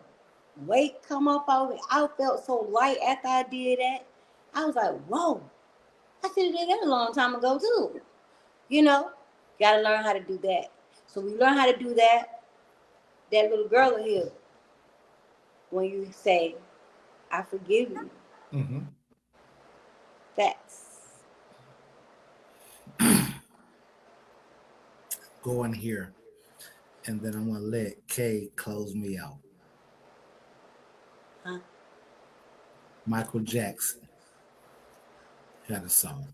weight come up over me. I felt so light after I did that. I was like, whoa, I should have did that a long time ago too. You know, got to learn how to do that. So we learn how to do that. That little girl will heal when you say, I forgive you. Facts. Go in here, and then I'm gonna let Kay close me out. Huh? Michael Jackson had a song.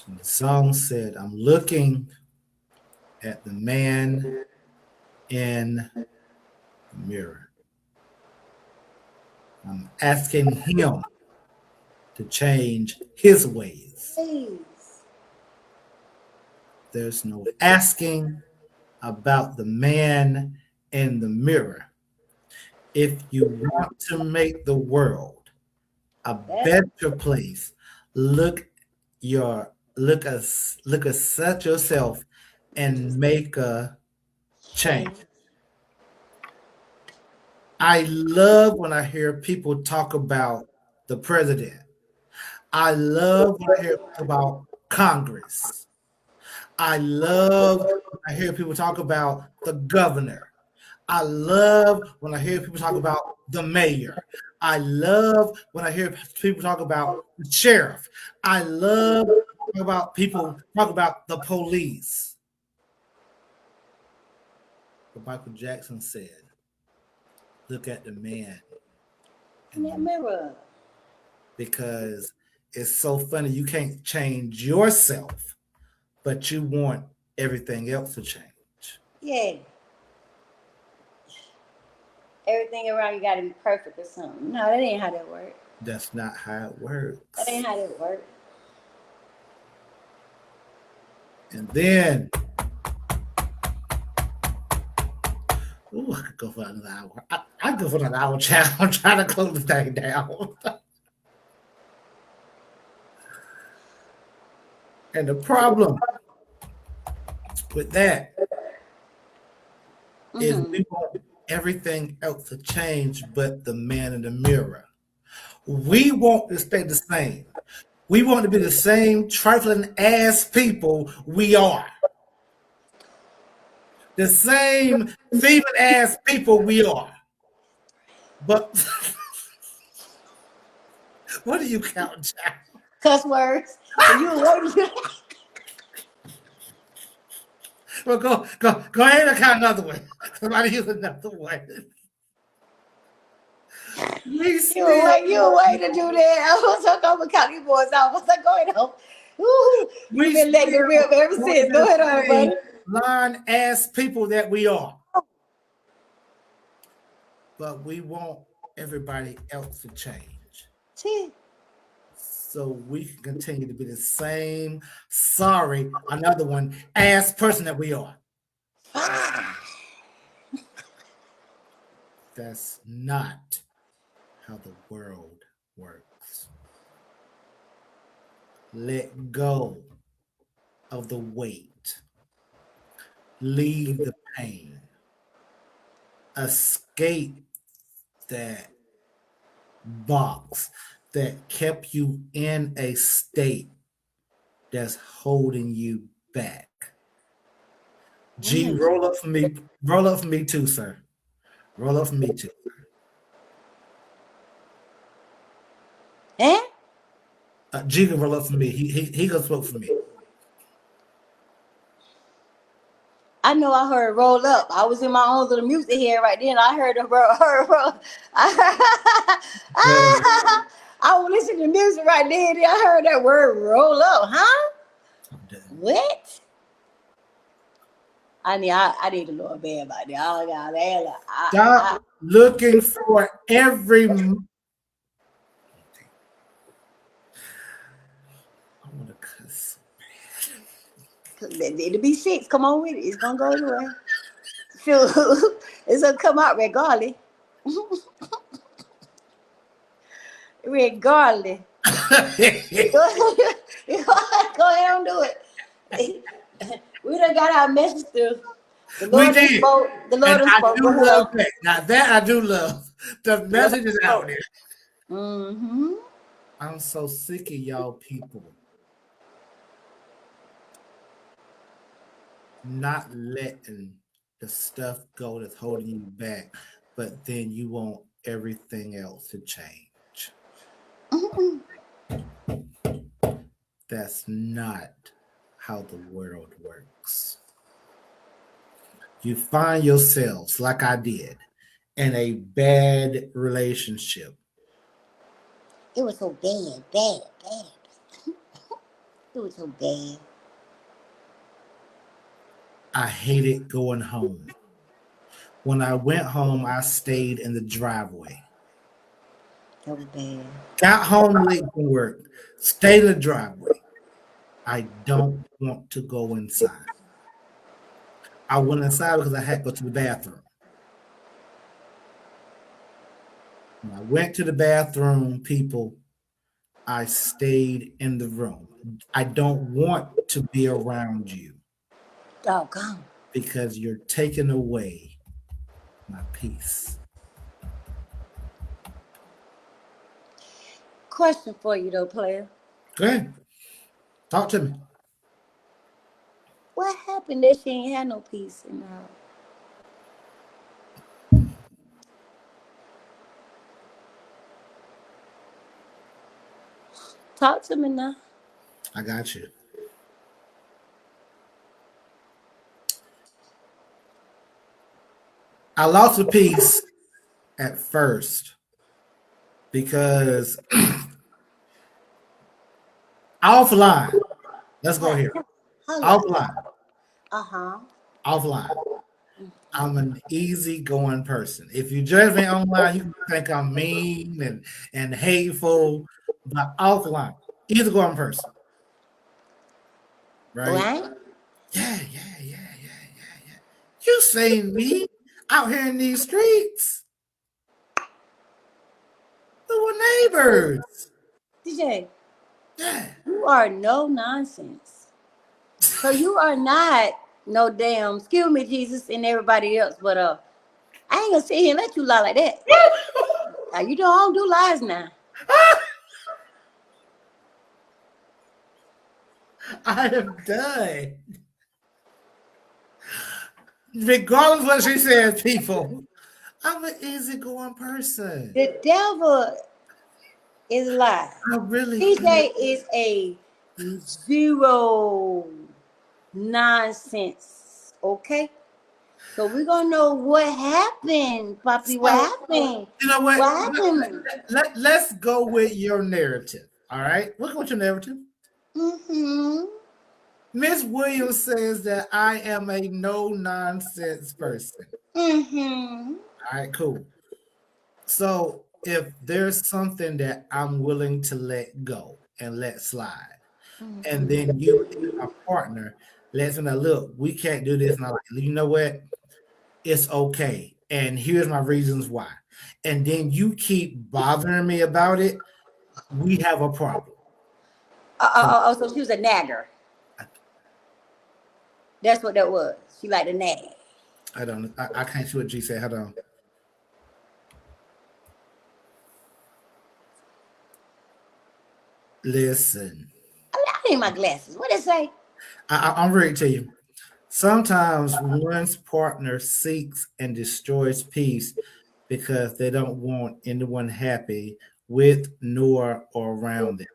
And the song said, I'm looking at the man in the mirror. I'm asking him to change his ways. Please. There's no asking about the man in the mirror. If you want to make the world a better place, look at yourself and make a change. I love when I hear people talk about the president. I love when I hear about Congress. I love when I hear people talk about the governor. I love when I hear people talk about the mayor. I love when I hear people talk about the sheriff. I love about people talk about the police. But Michael Jackson said, look at the man in that mirror. Because it's so funny. You can't change yourself, but you want everything else to change. Yeah. Everything around you got to be perfect or something. No, that ain't how that works. That's not how it works. That ain't how that works. And then, I could go for another hour. I go for another hour, child. I'm trying to close the thing down. And the problem with that is we want everything else to change but the man in the mirror. We want to stay the same. We want to be the same trifling ass people we are. The same thieving ass people we are. But what do you count, Jack? Cuss words. Well, go ahead and count another one. Somebody use another one. You were waiting to do that. I was like, I'm gonna count these boys out. I was like, go ahead on. You've been letting it rip ever since. Go ahead on, buddy. Lying ass people that we are. But we want everybody else to change. So we can continue to be the same another one, ass person that we are. That's not how the world works. Let go of the weight. Leave the pain. Escape that box that kept you in a state that's holding you back. G, roll up for me. Roll up for me too, sir. Roll up for me too. Eh? G can roll up for me. He gonna smoke for me. I know I heard roll up. I was in my own little music here right then. I heard a roll. I was listening to music right then. I heard that word roll up, huh? I'm done. What? I need a little bit about that. Oh God, man. Stop looking for every. I want to cuss. It'll be 6. Come on with it. It's gonna go anyway. Shoot. It's gonna come out regardless. Regardless. Go ahead and do it. We done got our message through. The Lord We did. spoke. The Lord And spoke. I do love that. Now that I do love. The message is out there. Mm-hmm. I'm so sick of y'all people not letting the stuff go that's holding you back, but then you want everything else to change. Mm-hmm. That's not how the world works. You find yourselves, like I did, in a bad relationship. It was so bad. It was so bad. I hated going home. When I went home, I stayed in the driveway. That was bad. Got home late from work, stayed in the driveway. I don't want to go inside. I went inside because I had to go to the bathroom. When I went to the bathroom, people, I stayed in the room. I don't want to be around you Doggone. because you're taking away my peace. Question for you though, player. Go ahead. Talk to me. What happened that she ain't had no peace in the house? Talk to me now. I got you. I lost a piece at first because offline. Let's go here. Offline. Uh-huh. Offline. I'm an easygoing person. If you judge me online, you can think I'm mean and hateful, but offline, easygoing person. Right? Right? Yeah. You seen me out here in these streets. We were neighbors. DJ, Yeah. you are no nonsense. So you are not no damn, excuse me, Jesus, and everybody else, but I ain't gonna sit here and let you lie like that. You don't do lies now. I am done. Regardless of what she says, people, I'm an easygoing person. The devil is a lie. I really DJ is a zero nonsense. Okay? So we're gonna know what happened, Poppy. What happened? You know what? What happened? Let's go with your narrative. All right? Look at your narrative. Mm-hmm. Miss Williams says that I am a no-nonsense person. Mm-hmm. All right, cool. So if there's something that I'm willing to let go and let slide, and then you, a partner, lets me know, look, we can't do this. And I'm like, you know what? It's okay. And here's my reasons why. And then you keep bothering me about it, we have a problem. So she was a nagger. That's what that was. She liked to nag. I can't see what G said. Hold on. Listen, I need my glasses. What it say? I'm ready to tell you. Sometimes one's partner seeks and destroys peace because they don't want anyone happy with, nor, or around them.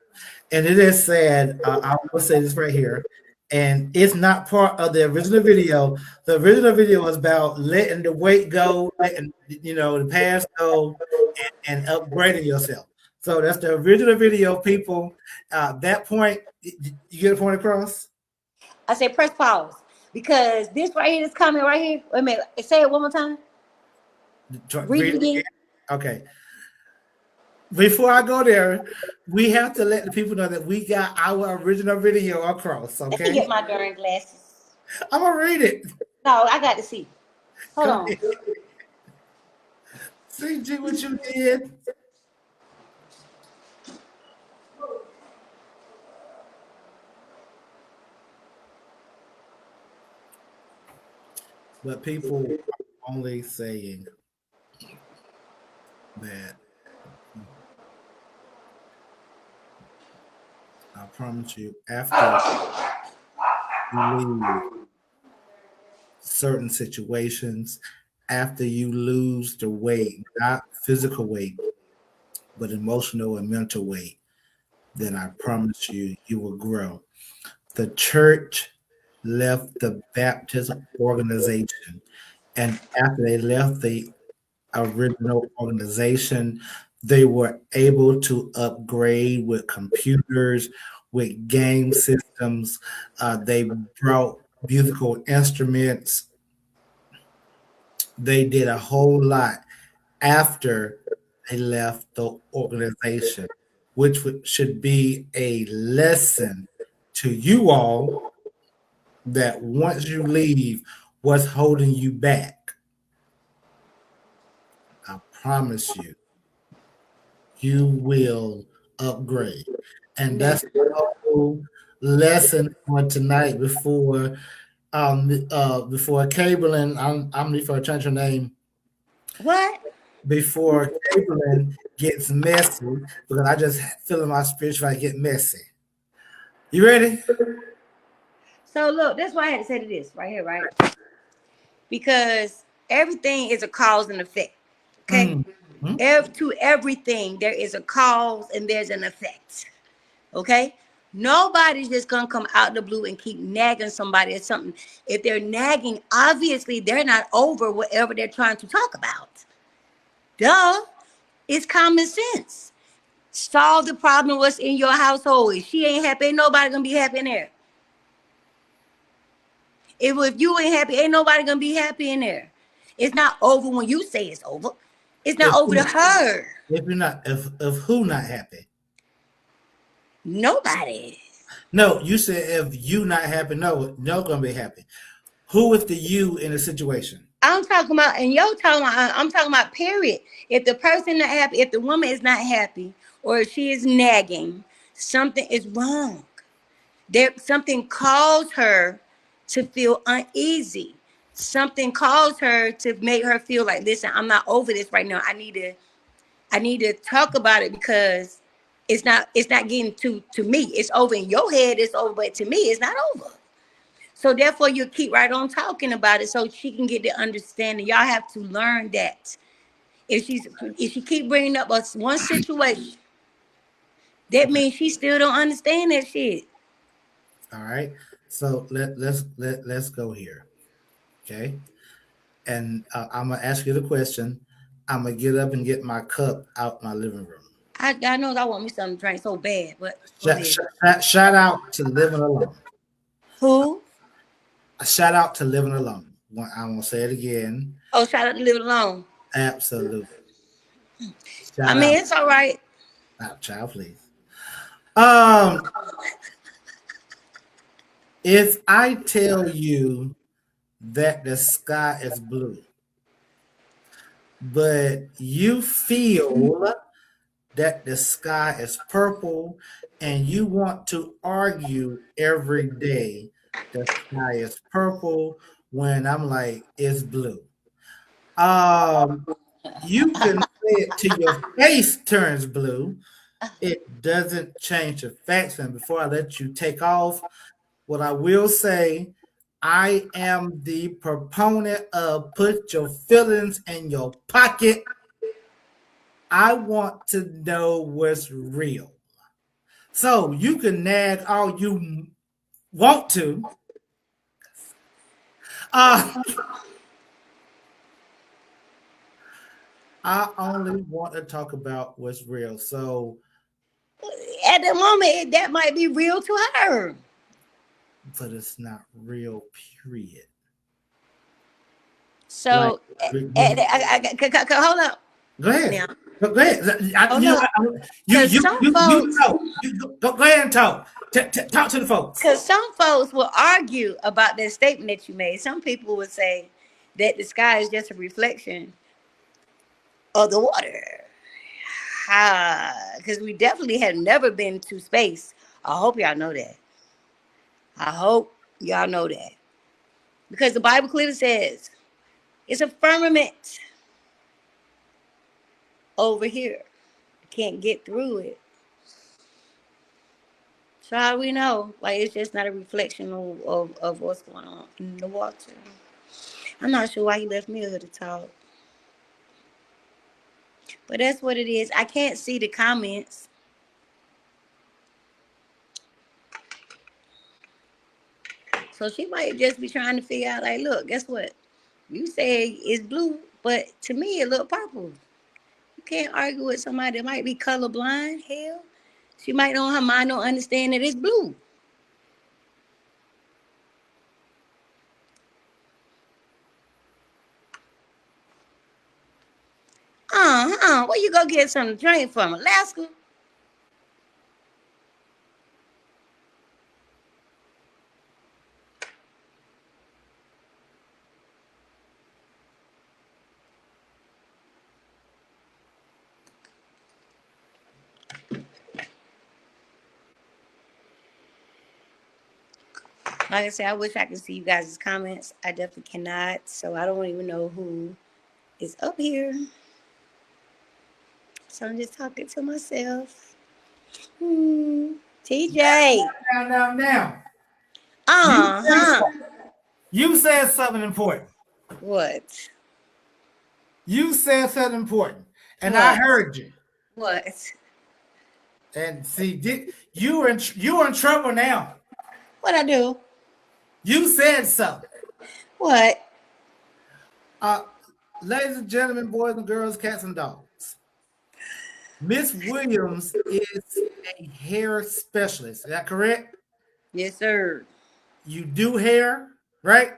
And it is sad. I will say this right here, and it's not part of the original video. The original video was about letting the weight go, letting the past go, and upgrading yourself. So that's the original video, people. That point, you get a point across. I say press pause because this right here, this comment right here. Wait a minute. Say it one more time. Read it again. Okay. Before I go there, we have to let the people know that we got our original video across. Let me Okay. get my darn glasses. I'm gonna read it. No, I got to see. Hold on. See what you did. But people are only saying that I promise you, after you leave certain situations, after you lose the weight, not physical weight, but emotional and mental weight, then I promise you, you will grow. The church left the baptism organization, and after they left the original organization, they were able to upgrade with computers, with game systems. They brought musical instruments. They did a whole lot after they left the organization, which should be a lesson to you all that once you leave, what's holding you back? I promise you, you will upgrade. And that's the whole lesson for tonight before Cabling, I'm before I change her name. What? Before Cabling gets messy, because I just feel in my spirit if I get messy. You ready? So look, that's why I had to say this right here, right? Because everything is a cause and effect. Okay. Mm-hmm. To everything, there is a cause and there's an effect. Okay. Nobody's just gonna come out the blue and keep nagging somebody or something. If they're nagging, obviously they're not over whatever they're trying to talk about. Duh. It's common sense. Solve the problem what's in your household. If she ain't happy, ain't nobody gonna be happy in there. If you ain't happy, ain't nobody gonna be happy in there. It's not over when you say it's over. It's not over to her. If who not happy? Nobody. No, you said if you not happy, no gonna be happy. Who is the you in the situation? I'm talking about, and you're talking about, I'm talking about period. If the person not happy, if the woman is not happy, or if she is nagging, something is wrong. Something caused her to feel uneasy. Something caused her to make her feel like, listen, I'm not over this right now. I need to talk about it because it's not getting to me. It's over in your head, it's over, but to me, it's not over. So therefore, you keep right on talking about it so she can get the understanding. Y'all have to learn that. If she keep bringing up one situation, that means she still don't understand that shit. All right. So let's go here. Okay. And I'm gonna ask you the question. I'm gonna get up and get my cup out my living room. I know I want me something to drink so bad, but shout out to Living Alone. Who? A shout out to Living Alone. I'm gonna say it again. Oh, shout out to Living Alone. Absolutely. It's all right. Child, please. If I tell you that the sky is blue, but you feel that the sky is purple and you want to argue every day the sky is purple when I'm like, it's blue. You can say it till your face turns blue, it doesn't change the facts. And before I let you take off, what I will say, I am the proponent of put your feelings in your pocket. I want to know what's real. So you can nag all you want to. I only want to talk about what's real. So At the moment, that might be real to her. but it's not real, period. So, hold up. Go ahead. Now, Go ahead. Go ahead and talk. Talk to the folks. Because some folks will argue about that statement that you made. Some people would say that the sky is just a reflection of the water. Because we definitely have never been to space. I hope y'all know that. I hope y'all know that. Because the Bible clearly says it's a firmament over here. Can't get through it. So how we know? Like, it's just not a reflection of what's going on in the water. I'm not sure why he left me here to talk. But that's what it is. I can't see the comments. So she might just be trying to figure out, like, look, guess what? You say it's blue, but to me it look purple. You can't argue with somebody that might be colorblind. Hell, she might know her mind don't understand that it's blue. Where you go get some drink from? Alaska? Like I said, I wish I could see you guys' comments. I definitely cannot. So I don't even know who is up here. So I'm just talking to myself. TJ. Now. You said something important. What? You said something important. And What? I heard you. What? And see, you in trouble now. What I do? You said something. What? Ladies and gentlemen, boys and girls, cats and dogs. Miss Williams is a hair specialist. Is that correct? Yes, sir. You do hair, right?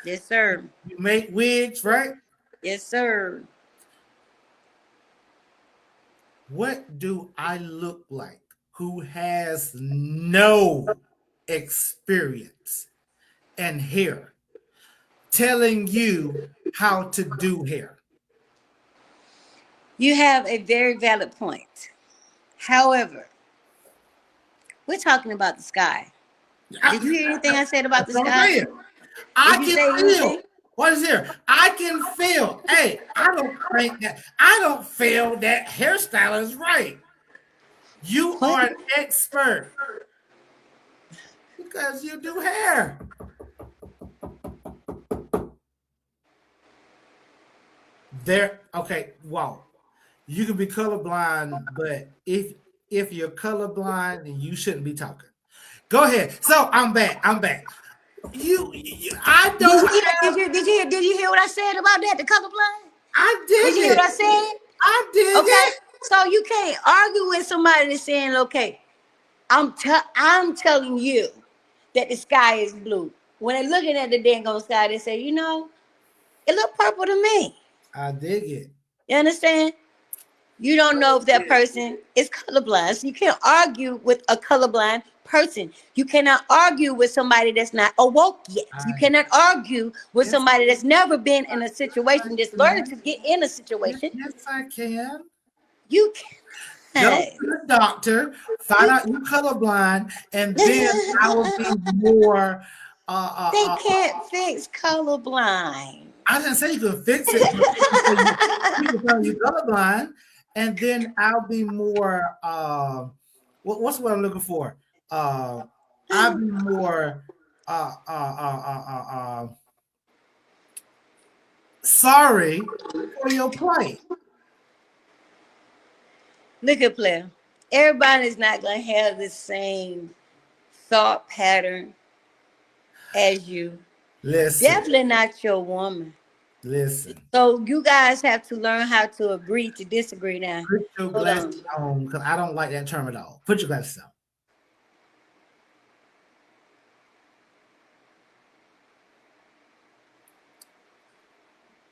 Yes, sir. You make wigs, right? Yes, sir. What do I look like who has no experience in hair telling you how to do hair? You have a very valid point. However, we're talking about the sky. Did you hear anything I said about the sky? I can feel. What is here? I can feel. Hey, I don't feel that hairstyle is right. You are an expert because you do hair. Okay, wow. You can be colorblind, but if you're colorblind, then you shouldn't be talking. Go ahead. So I'm back. I don't. Did you hear what I said about that? The colorblind. I did. Did you hear what I said? I did. Okay. So you can't argue with somebody that's saying, okay, I'm telling you that the sky is blue. When they're looking at the dang on sky, they say, you know, it look purple to me. I dig it. You understand? You don't know if that person is colorblind. So you can't argue with a colorblind person. You cannot argue with somebody that's not awoke yet. You cannot argue with somebody that's never been in a situation, just learning to get in a situation. Yes, I can. You can. Go to the doctor, find out you're colorblind, and then I will be more. They can't fix colorblind. I didn't say you could fix it. You can tell you're colorblind, and then I'll be more what's what I'm looking for? I'll be more uh uh uh uh uh, uh sorry for your plight. Look at player. Everybody's not gonna have the same thought pattern as you. Listen, Definitely not your woman. listen. So you guys have to learn how to agree to disagree now. Put your Hold glasses on. on because I don't like that term at all. Put your glasses on.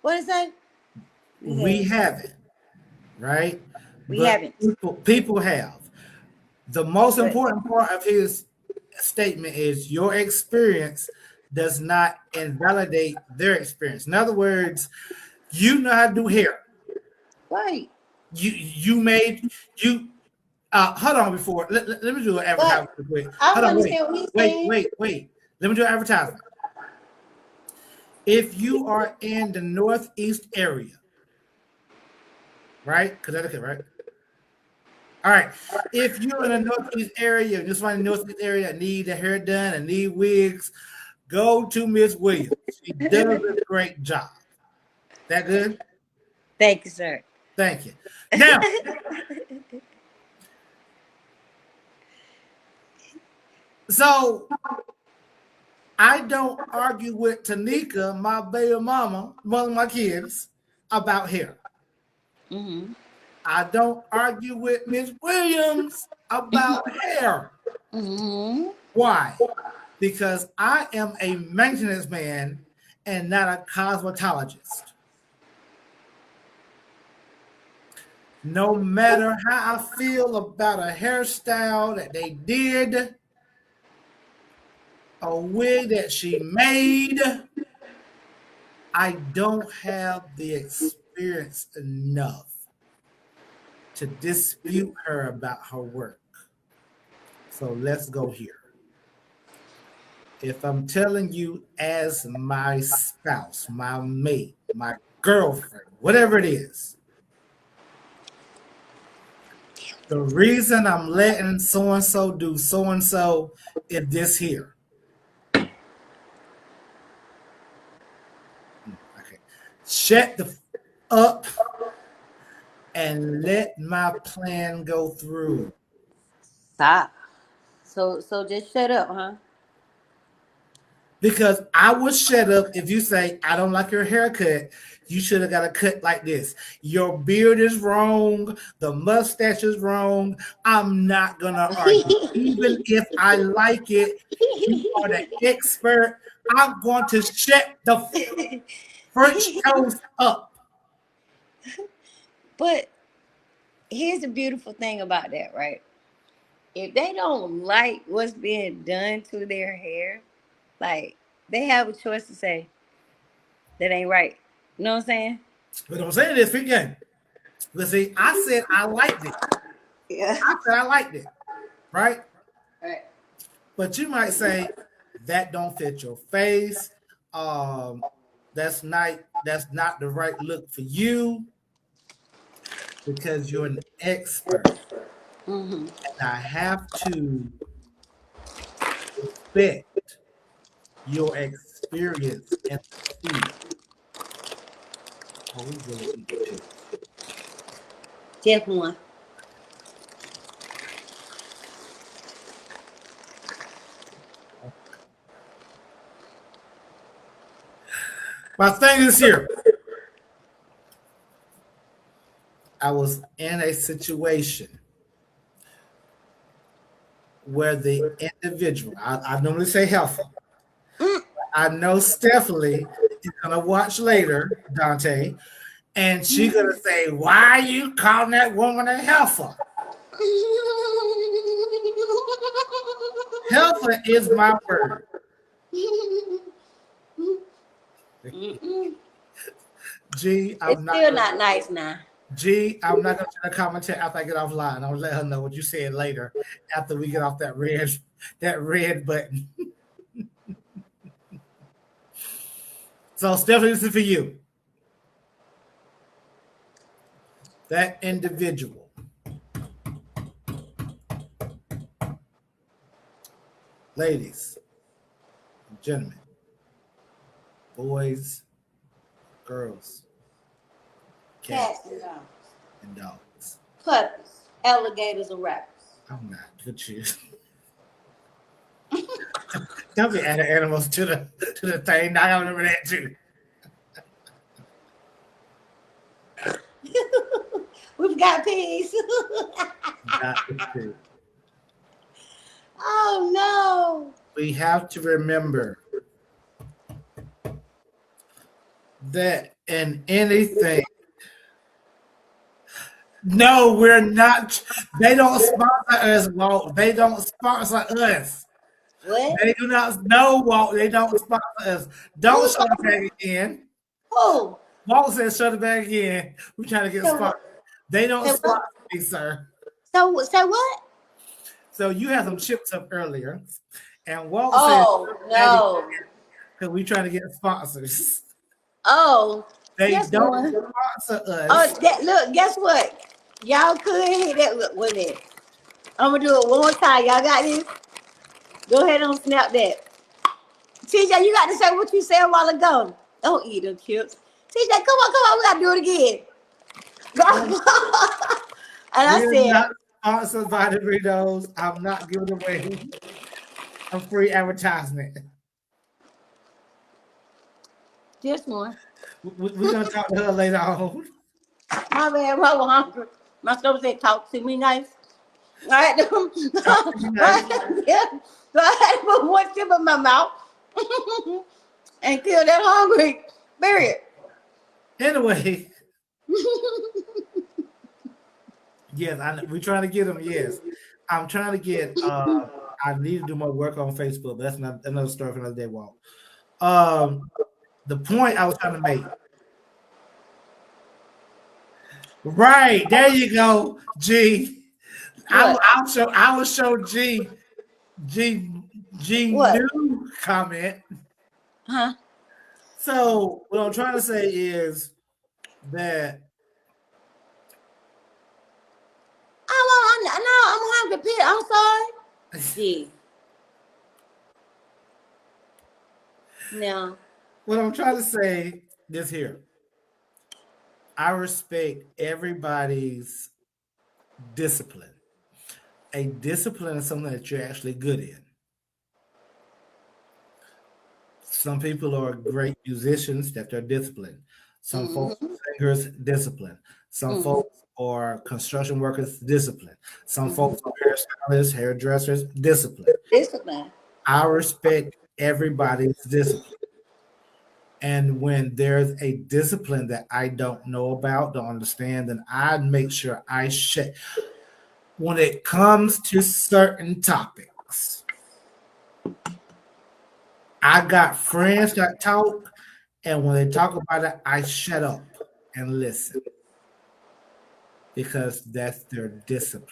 What is that? We haven't, right? We But haven't. people have. The most But important part of his statement is your experience does not invalidate their experience. In other words, you know how to do hair. right. You made you hold on before let me do an But advertisement real quick. I Hold don't on, wait, understand what he's wait, saying. wait, wait. Let me do an advertisement. If you are in the Northeast area, right? Connecticut, right? All right. If you're in the Northeast area, just find the Northeast area that need their hair done and need wigs, go to Miss Williams. She does a great job. That good? Thank you, sir. Thank you. Now, so I don't argue with Tanika, my baby mama, one of my kids, about hair. Mm-hmm. I don't argue with Miss Williams about hair. Mm-hmm. Why? Because I am a maintenance man and not a cosmetologist. No matter how I feel about a hairstyle that they did, a wig that she made, I don't have the experience enough to dispute her about her work. So let's go here. If I'm telling you as my spouse, my mate, my girlfriend, whatever it is, the reason I'm letting so and so do so and so is this here. Okay. Shut the up and let my plan go through. Stop. So just shut up, huh? Because I will shut up if you say, I don't like your haircut. You should have got a cut like this. Your beard is wrong. The mustache is wrong. I'm not going to argue. Even if I like it, you are the expert. I'm going to shut the French toast up. But here's the beautiful thing about that, right? If they don't like what's being done to their hair, like they have a choice to say that ain't right. You know what I'm saying? But I'm saying this again. But see, I said I liked it. Yeah. I said I liked it. Right? Right. But you might say that don't fit your face. That's not the right look for you because you're an expert. Mm-hmm. And I have to respect your experience and field. Oh, we really eat chips. Just one. My thing is here. I was in a situation where the individual, I normally say healthy. I know Stephanie is gonna watch later, Dante, and she's gonna say, "Why are you calling that woman a heifer?" Heifer is my word. G, It's still not nice now. I'm not gonna try to commentate after I get offline. I'll let her know what you said later after we get off that red button. So Stephanie, this is for you. that individual. Ladies and gentlemen, boys, girls, cats, Cats and dogs, and dogs. puppies, alligators, and rabbits. I'm not good you. Don't be adding animals to the thing. I remember that too. We've got pigs. Not the two. Oh no. We have to remember that in anything. No, we're not. They don't sponsor us, Walt. They don't sponsor us. What? They do not. No, Walt. They don't sponsor us. Don't shut it back again. Who? Walt says shut it back again. We're trying to get So sponsored. They don't so sponsor me, sir. So what? So you had some chips up earlier, and Walt Oh no. because we trying to get sponsors. Oh. They Guess don't what? sponsor us. Oh, look, guess what? Y'all could hit that. Look, wait a minute. I'm gonna do it one more time. Y'all got this? Go ahead and snap that. TJ, you got to say what you said a while ago. Don't eat them chips. TJ, come on. We gotta do it again. And I We're said, not sponsored by the Doritos. I'm not giving away a free advertisement. just one. We're gonna talk to her later on. My bad, I was hungry. My stomach said, talk to me nice. All right. Yeah. So I had to put one chip in my mouth and kill that hungry. Period. Anyway, yes, we're trying to get them. Yes, I'm trying to get. I need to do more work on Facebook, but that's not another story for another day. Walt. The point I was trying to make. Right there, you go, G. I will show G. What? New comment. Huh? So what I'm trying to say is that I'm hungry, Pete. I'm sorry. Gee. No. what I'm trying to say is here. I respect everybody's discipline. A discipline is something that you're actually good in. Some people are great musicians that they're disciplined. Some folks are singers, disciplined. Some folks are construction workers, disciplined. Some folks are hairstylists, hairdressers, disciplined. Discipline. I respect everybody's discipline. And when there's a discipline that I don't know about, don't understand, then I make sure I share. When it comes to certain topics, I got friends that talk, and when they talk about it, I shut up and listen because that's their discipline.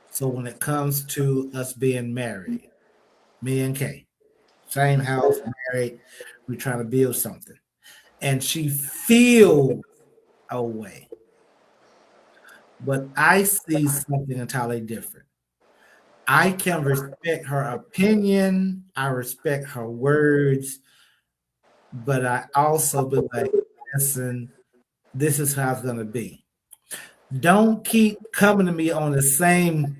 So when it comes to us being married, me and Kay, same house, married, we're trying to build something. And she feels a way. But I see something entirely different. I can respect her opinion, I respect her words, but I also be like, listen, this is how it's gonna be. Don't keep coming to me on the same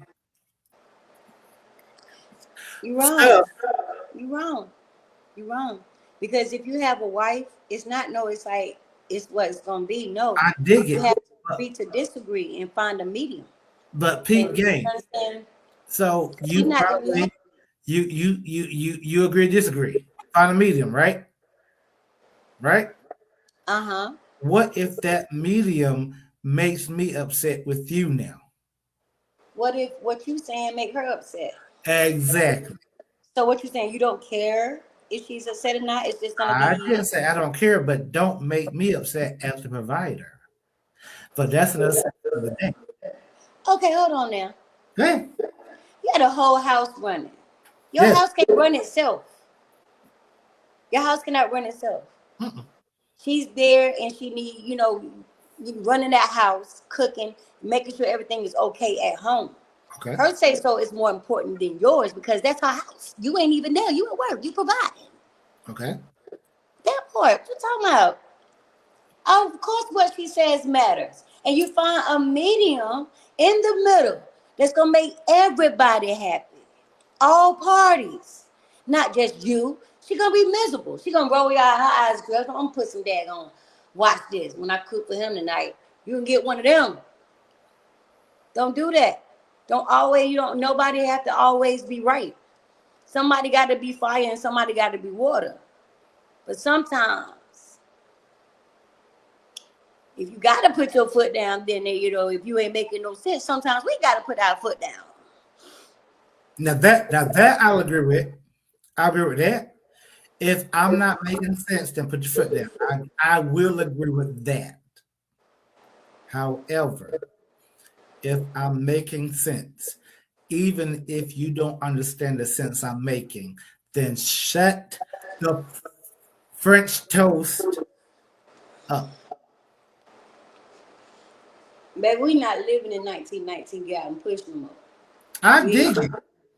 You're wrong. stuff. You're wrong. Because if you have a wife, it's not no, it's like it's what it's gonna be. No. I dig You it. have to agree to disagree and find a medium. But Pete And game. understand, So she's you not gonna probably be you agree, disagree. Find a medium, right? Right? uh-huh. What if that medium makes me upset with you now? What if what you saying make her upset? Exactly. So what you saying? You don't care if she's upset or not? It's just I gonna be didn't say I don't care, but don't make me upset as the provider. But that's another subject of the day. okay, hold on now. Go ahead. You had a whole house running. Your Yes. house can't run itself. Your house cannot run itself. Mm-mm. She's there and she need, running that house, cooking, making sure everything is okay at home. Okay. Her say so is more important than yours because that's her house. You ain't even there. You at work. You provide. Okay. That part. What you talking about? Of course, what she says matters. And you find a medium in the middle that's going to make everybody happy. All parties. Not just you. She going to be miserable. She going to roll your eyes, girl. I'm going to put some dag on. Watch this. When I cook for him tonight, you can get one of them. Don't do that. Nobody have to always be right. Somebody got to be fire and somebody got to be water. But sometimes, if you got to put your foot down, then, if you ain't making no sense, sometimes we got to put our foot down. Now that I'll agree with. I'll agree with that. If I'm not making sense, then put your foot down. I will agree with that. However, if I'm making sense, even if you don't understand the sense I'm making, then shut the French toast up. Baby, we not living in 1919 get out and push no more. I dig it.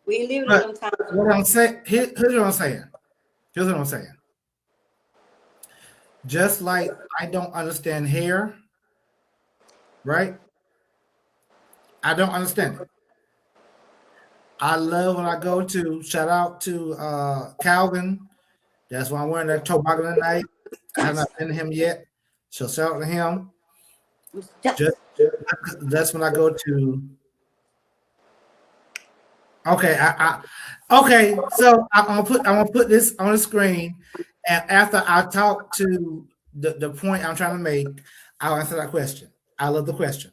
We ain't living in them times. What I'm saying, here's what I'm saying. Here's what I'm saying. Just like I don't understand hair, right? I don't understand it. I love when I go to, shout out to Calvin. That's why I'm wearing that toboggan tonight. I have not been to him yet. So shout out to him. Just that's when I go to. Okay, okay. So I'm gonna put this on the screen, and after I talk to the point I'm trying to make, I'll answer that question. I love the question.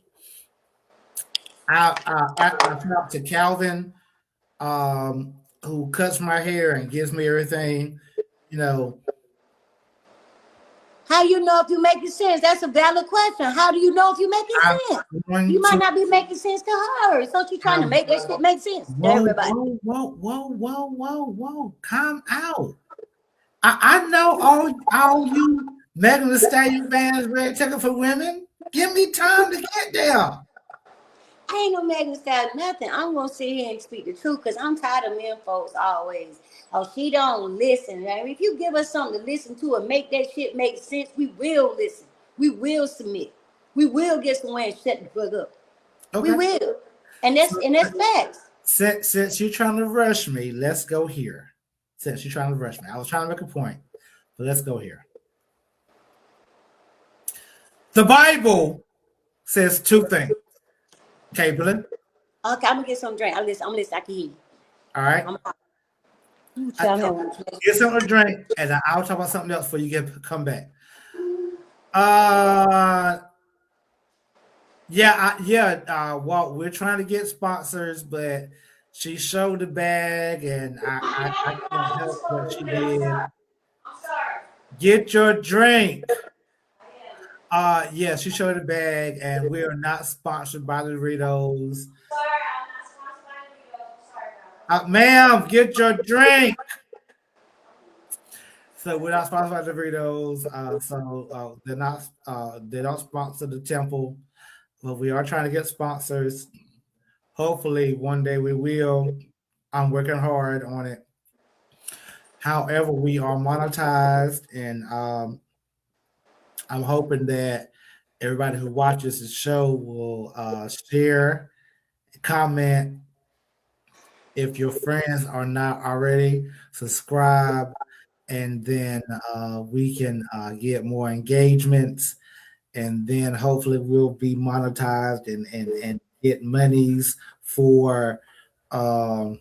I talk to Calvin, who cuts my hair and gives me everything, How you know if you making sense? That's a valid question. How do you know if you making sense? You might not be making sense to her. So she's trying to make that shit make sense to everybody. Whoa. Calm out. I know all you Megan Thee Stallion fans ready to take it for women. Give me time to get there. I ain't no Megan Thee Stallion nothing. I'm gonna sit here and speak the truth because I'm tired of men folks always. Oh, she don't listen. I mean, if you give us something to listen to and make that shit make sense, we will listen. We will submit. We will get somewhere and shut the fuck up. Okay. We will. And that's facts. Since you're trying to rush me, let's go here. Since you're trying to rush me. I was trying to make a point, but let's go here. The Bible says two things. Caitlin. Okay, I'm gonna get some drink. I'm listening. I can hear you. All right. Get something to drink, and I'll talk about something else before you come back. Well, we're trying to get sponsors, but she showed the bag, and I can't help what she did. I'm sorry. Get your drink. Yeah, she showed the bag, and we are not sponsored by the Doritos. Sorry, I'm not sponsored by the Doritos. Sorry about that. Ma'am, get your drink. So we're not sponsored by the Doritos. They don't sponsor the temple, but we are trying to get sponsors. Hopefully, one day we will. I'm working hard on it. However, we are monetized, and I'm hoping that everybody who watches the show will share, comment. If your friends are not already, subscribe, and then we can get more engagements, and then hopefully we'll be monetized and get monies for our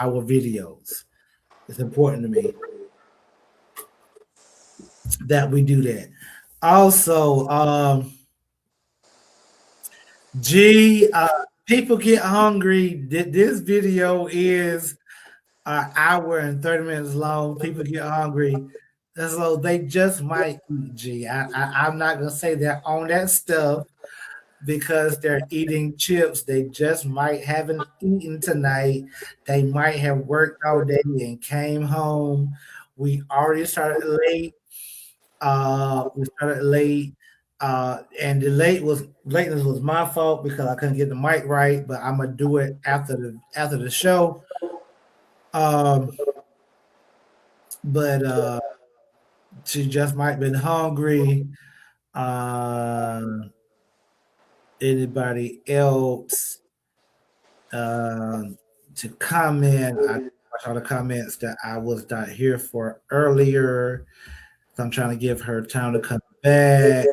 videos. It's important to me that we do that. Also, people get hungry. This video is an hour and 30 minutes long. People get hungry, so they just might eat. I'm not gonna say they're on that stuff because they're eating chips. They just might haven't eaten tonight. They might have worked all day and came home We already started late. We started late. And the lateness was my fault because I couldn't get the mic right, but I'm gonna do it after the show. But she just might have been hungry. Anybody else to comment? I watched all the comments that I was not here for earlier. So I'm trying to give her time to come back.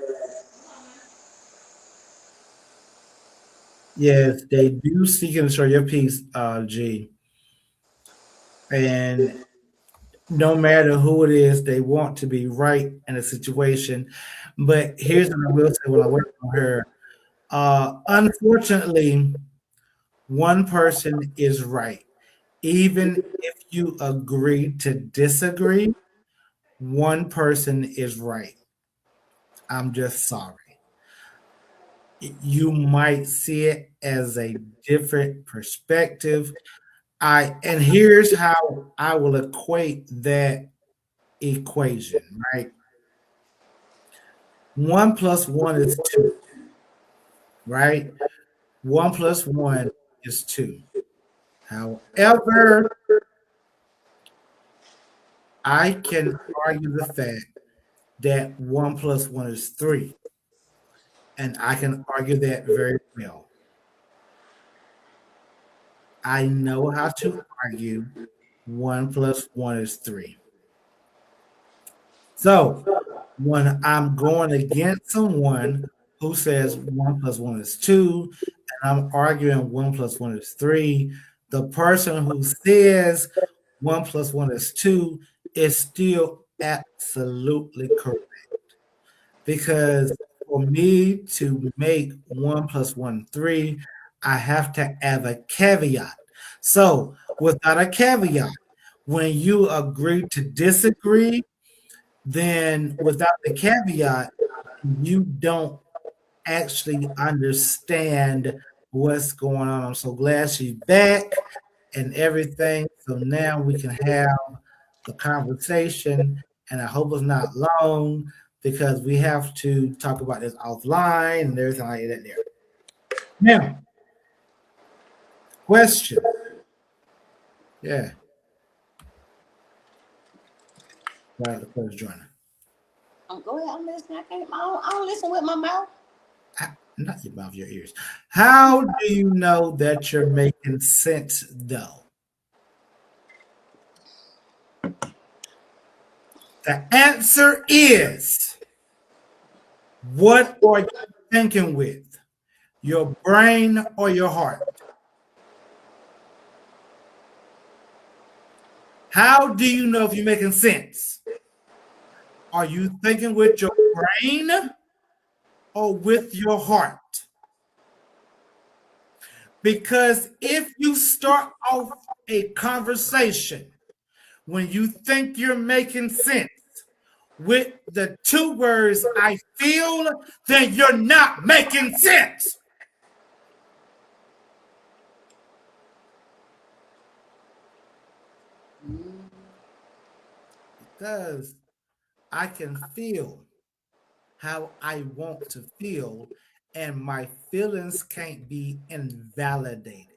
Yes, they do seek and show your piece, G. And no matter who it is, they want to be right in a situation. But here's what I will say when I work on her. Unfortunately, one person is right. Even if you agree to disagree, one person is right. I'm just sorry. You might see it as a different perspective. And here's how I will equate that equation, right? 1 plus 1 is 2, right? 1 plus 1 is 2. However, I can argue the fact that 1 plus 1 is 3. And I can argue that very well. I know how to argue 1 plus 1 is 3. So when I'm going against someone who says 1 plus 1 is 2, and I'm arguing 1 plus 1 is 3, the person who says 1 plus 1 is 2 is still absolutely correct. Because for me to make 1 plus 1 3, I have to add a caveat. So without a caveat, when you agree to disagree, then without the caveat, you don't actually understand what's going on. I'm so glad she's back and everything. So now we can have the conversation, and I hope it's not long because we have to talk about this offline and everything like that there. Now, question. Yeah. Right, the first joiner. Go ahead. I'm listening. I don't listen with my mouth. Not your mouth, your ears. How do you know that you're making sense, though? The answer is, what are you thinking with? Your brain or your heart? How do you know if you're making sense? Are you thinking with your brain or with your heart? Because if you start off a conversation when you think you're making sense with the 2 words, I feel, then you're not making sense. Because I can feel how I want to feel, and my feelings can't be invalidated.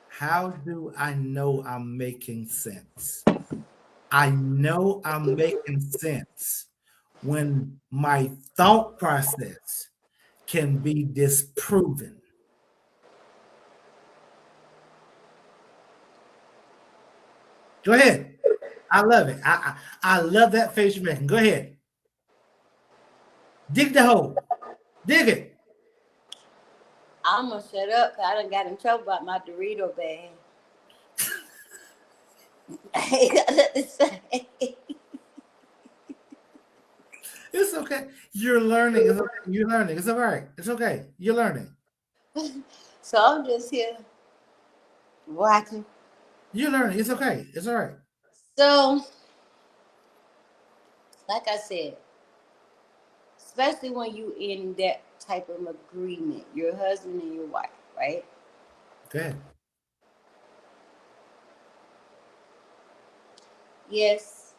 How do I know I'm making sense? I know I'm making sense when my thought process can be disproven. Go ahead. I love it. I love that face you're making. Go ahead. Dig the hole. Dig it. I'm gonna shut up because I done got in trouble about my Dorito bag. I ain't got nothing to say. It's okay. You're learning. It's okay. You're learning. It's all right. It's okay. You're learning. So I'm just here watching. You're learning. It's okay. It's all right. So, like I said, especially when you in that type of agreement, your husband and your wife, right? Go ahead. yes,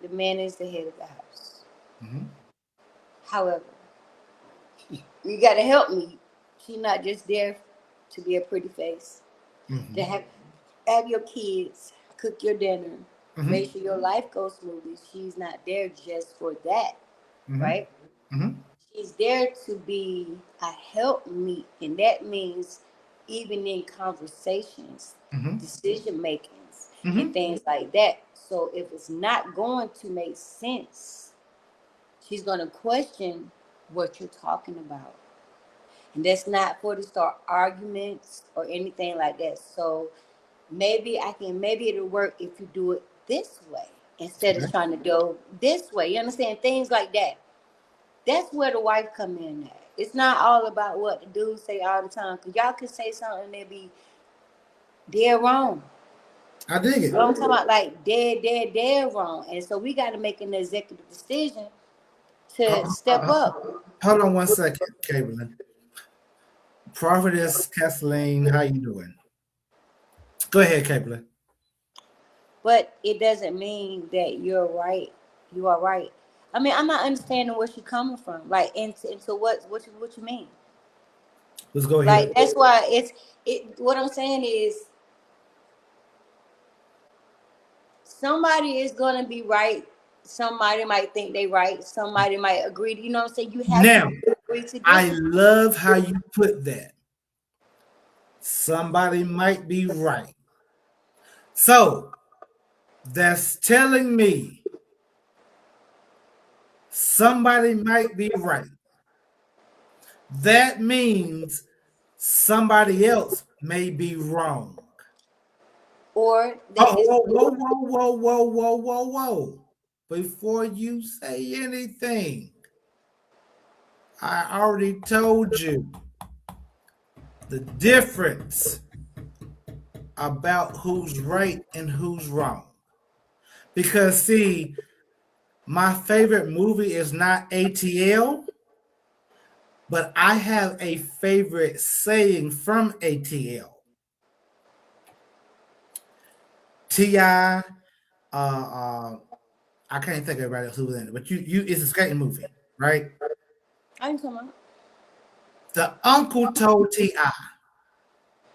the man is the head of the house. Mm-hmm. However, you got to help me. She's not just there to be a pretty face, Mm-hmm. to have your kids, cook your dinner, Mm-hmm. make sure your life goes smoothly. She's not there just for that, Mm-hmm. right? Mm-hmm. She's there to be a helpmeet, and that means even in conversations, Mm-hmm. decision makings, Mm-hmm. and things like that. So if it's not going to make sense, she's going to question what you're talking about. And that's not for to start arguments or anything like that. So maybe it'll work if you do it this way instead of Okay. trying to go this way. You understand? Things like that. That's where the wife come in at. It's not all about what the dudes say all the time. Cause y'all can say something that be dead wrong. I dig You it. know what I'm talking about? Like dead wrong. And so we got to make an executive decision to step up. Hold on one second, Caitlin. Prophetess Kathleen, how you doing? Go ahead, Caitlin. But it doesn't mean that you're right. You are right. I mean, I'm not understanding where she's coming from. Like into what you mean? Let's go here. Like that's why it. What I'm saying is somebody is gonna be right. Somebody might think they right. Somebody might agree. You know what I'm saying? You have Now, to agree to I disagree. love how you put that. Somebody might be right. So that's telling me somebody might be right. That means somebody else may be wrong. Or they Oh, just whoa. Before you say anything, I already told you the difference about who's right and who's wrong. Because, see, my favorite movie is not ATL, but I have a favorite saying from ATL. T.I., I can't think of everybody else who was in it, but it's a skating movie, right? I'm talking about. The uncle told T.I.,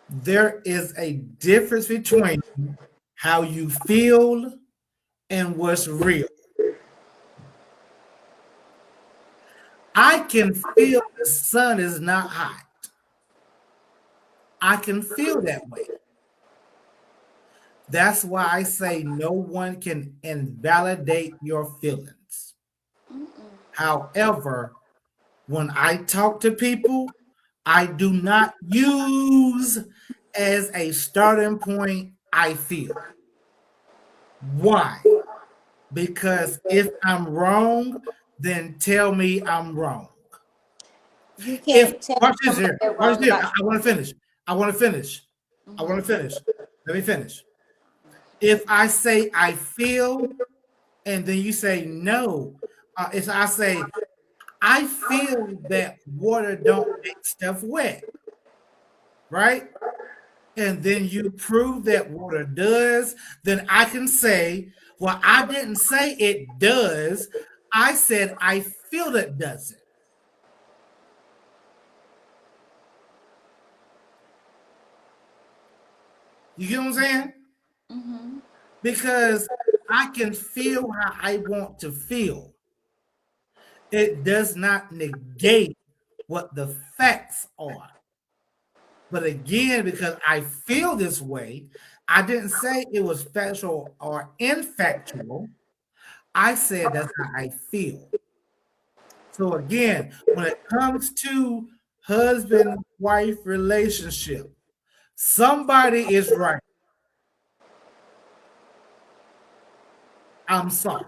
there is a difference between how you feel and what's real. I can feel the sun is not hot. I can feel that way. That's why I say no one can invalidate your feelings. However, when I talk to people, I do not use as a starting point, I feel. Why? Because if I'm wrong, then tell me I'm wrong. You If can't tell watch this somebody here, they're watch wrong this here. about I want to finish. I want to finish. I want to finish. Let me finish. If I say I feel, and then you say no, it's I say I feel that water don't make stuff wet, right? And then you prove that water does, then I can say, well, I didn't say it does. I said I feel it doesn't. You get what I'm saying? Mm-hmm. Because I can feel how I want to feel. It does not negate what the facts are. But again, because I feel this way, I didn't say it was factual or infactual. I said that's how I feel. So again, when it comes to husband-wife relationship, somebody is right. I'm sorry.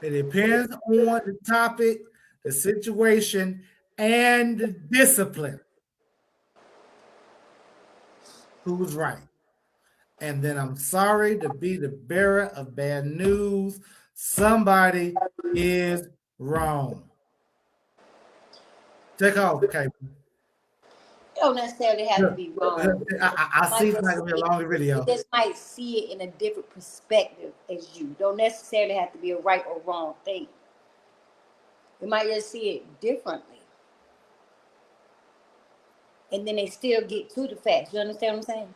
It depends on the topic, the situation, and the discipline. Who's right? And then I'm sorry to be the bearer of bad news. Somebody is wrong. Take off, okay. don't necessarily have to be wrong. I see it's not gonna be a longer video. You just might see it in a different perspective as you. Don't necessarily have to be a right or wrong thing. You might just see it differently. And then they still get to the facts. You understand what I'm saying?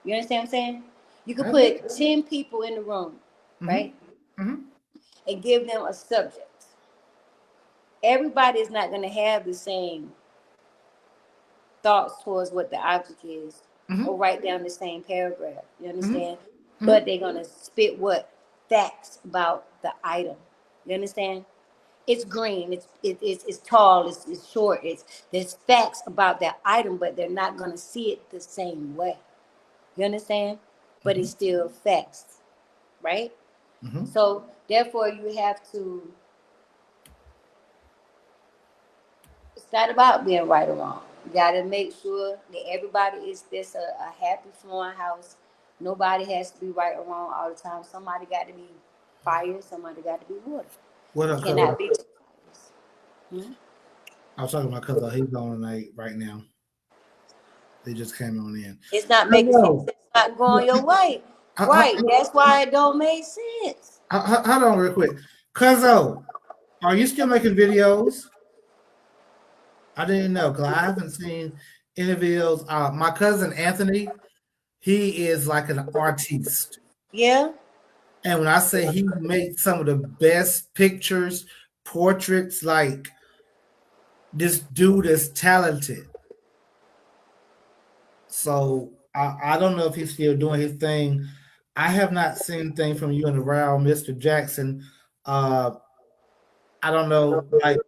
You understand what I'm saying? You could put 10 people in the room, right? Mm-hmm. And give them a subject. Everybody is not going to have the same thoughts towards what the object is, or write down the same paragraph. You understand? But they're going to spit what? Facts about the item. You understand? It's green, it's tall, it's short, there's facts about that item, but they're not going to see it the same way. You understand? But it's still facts, right? So therefore you have to, it's not about being right or wrong. You got to make sure that everybody is this a happy flowing house. Nobody has to be right or wrong all the time. Somebody got to be fire, somebody got to be water. What up, cannot be two fires. I was talking about cousin. He's on tonight right now. They just came on in. It's not making sense. It's not going your way. Right. That's why it don't make sense. Hold on real quick. Cuzzo, are you still making videos? I didn't know because I haven't seen any videos. My cousin Anthony, he is like an artiste. Yeah. And when I say he makes some of the best pictures, portraits, like this dude is talented. So I don't know if he's still doing his thing. I have not seen anything from you in a while, Mr. Jackson. I don't know. Like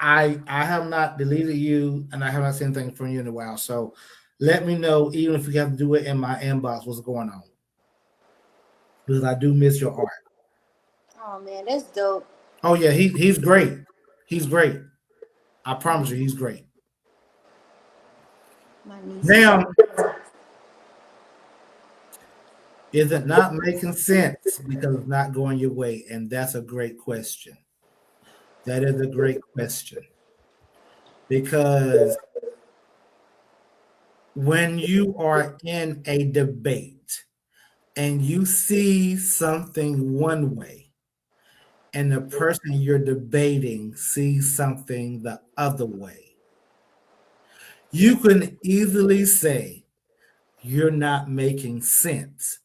I have not deleted you, and I have not seen anything from you in a while. So let me know, even if we have to do it in my inbox, what's going on. Because I do miss your art. Oh man, that's dope. Oh yeah, he's great. He's great. I promise you, he's great. Now, is it not making sense because it's not going your way? And that's a great question. That is a great question. Because when you are in a debate and you see something one way, and the person you're debating sees something the other way, you can easily say you're not making sense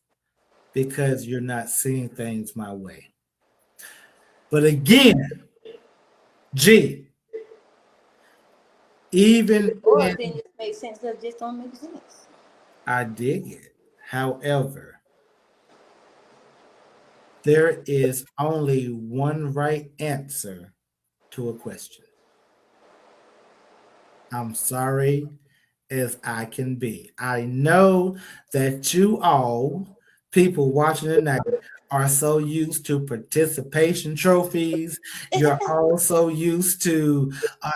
because you're not seeing things my way. But again, G, even or it didn't just make sense, that just don't make sense. I dig it. However, there is only one right answer to a question. I'm sorry as I can be. I know that you all, people watching tonight, are so used to participation trophies. You're also used to,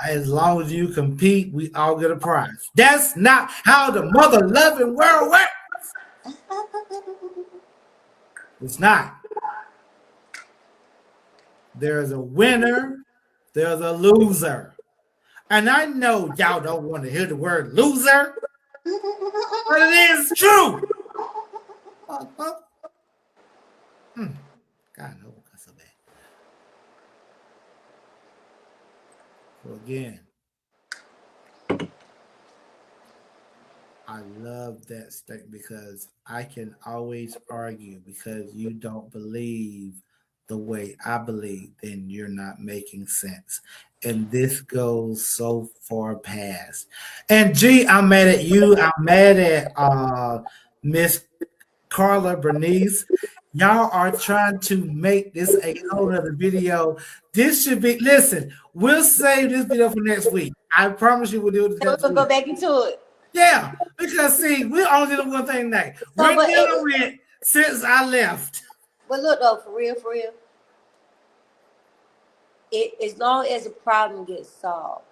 as long as you compete, we all get a prize. That's not how the mother-loving world works. It's not. There's a winner, there's a loser. And I know y'all don't want to hear the word loser, but it is true. God, no, that's so bad. So again, I love that statement because I can always argue because you don't believe the way I believe, then you're not making sense. And this goes so far past. And G, I'm mad at you. I'm mad at Miss Carla Bernice. Y'all are trying to make this a whole other video. This should be, listen, we'll save this video for next week. I promise you we'll do it next week. Go back into it. Yeah, because see, we only did one thing tonight. We're dealing with since I left. But look though, for real, as long as the problem gets solved.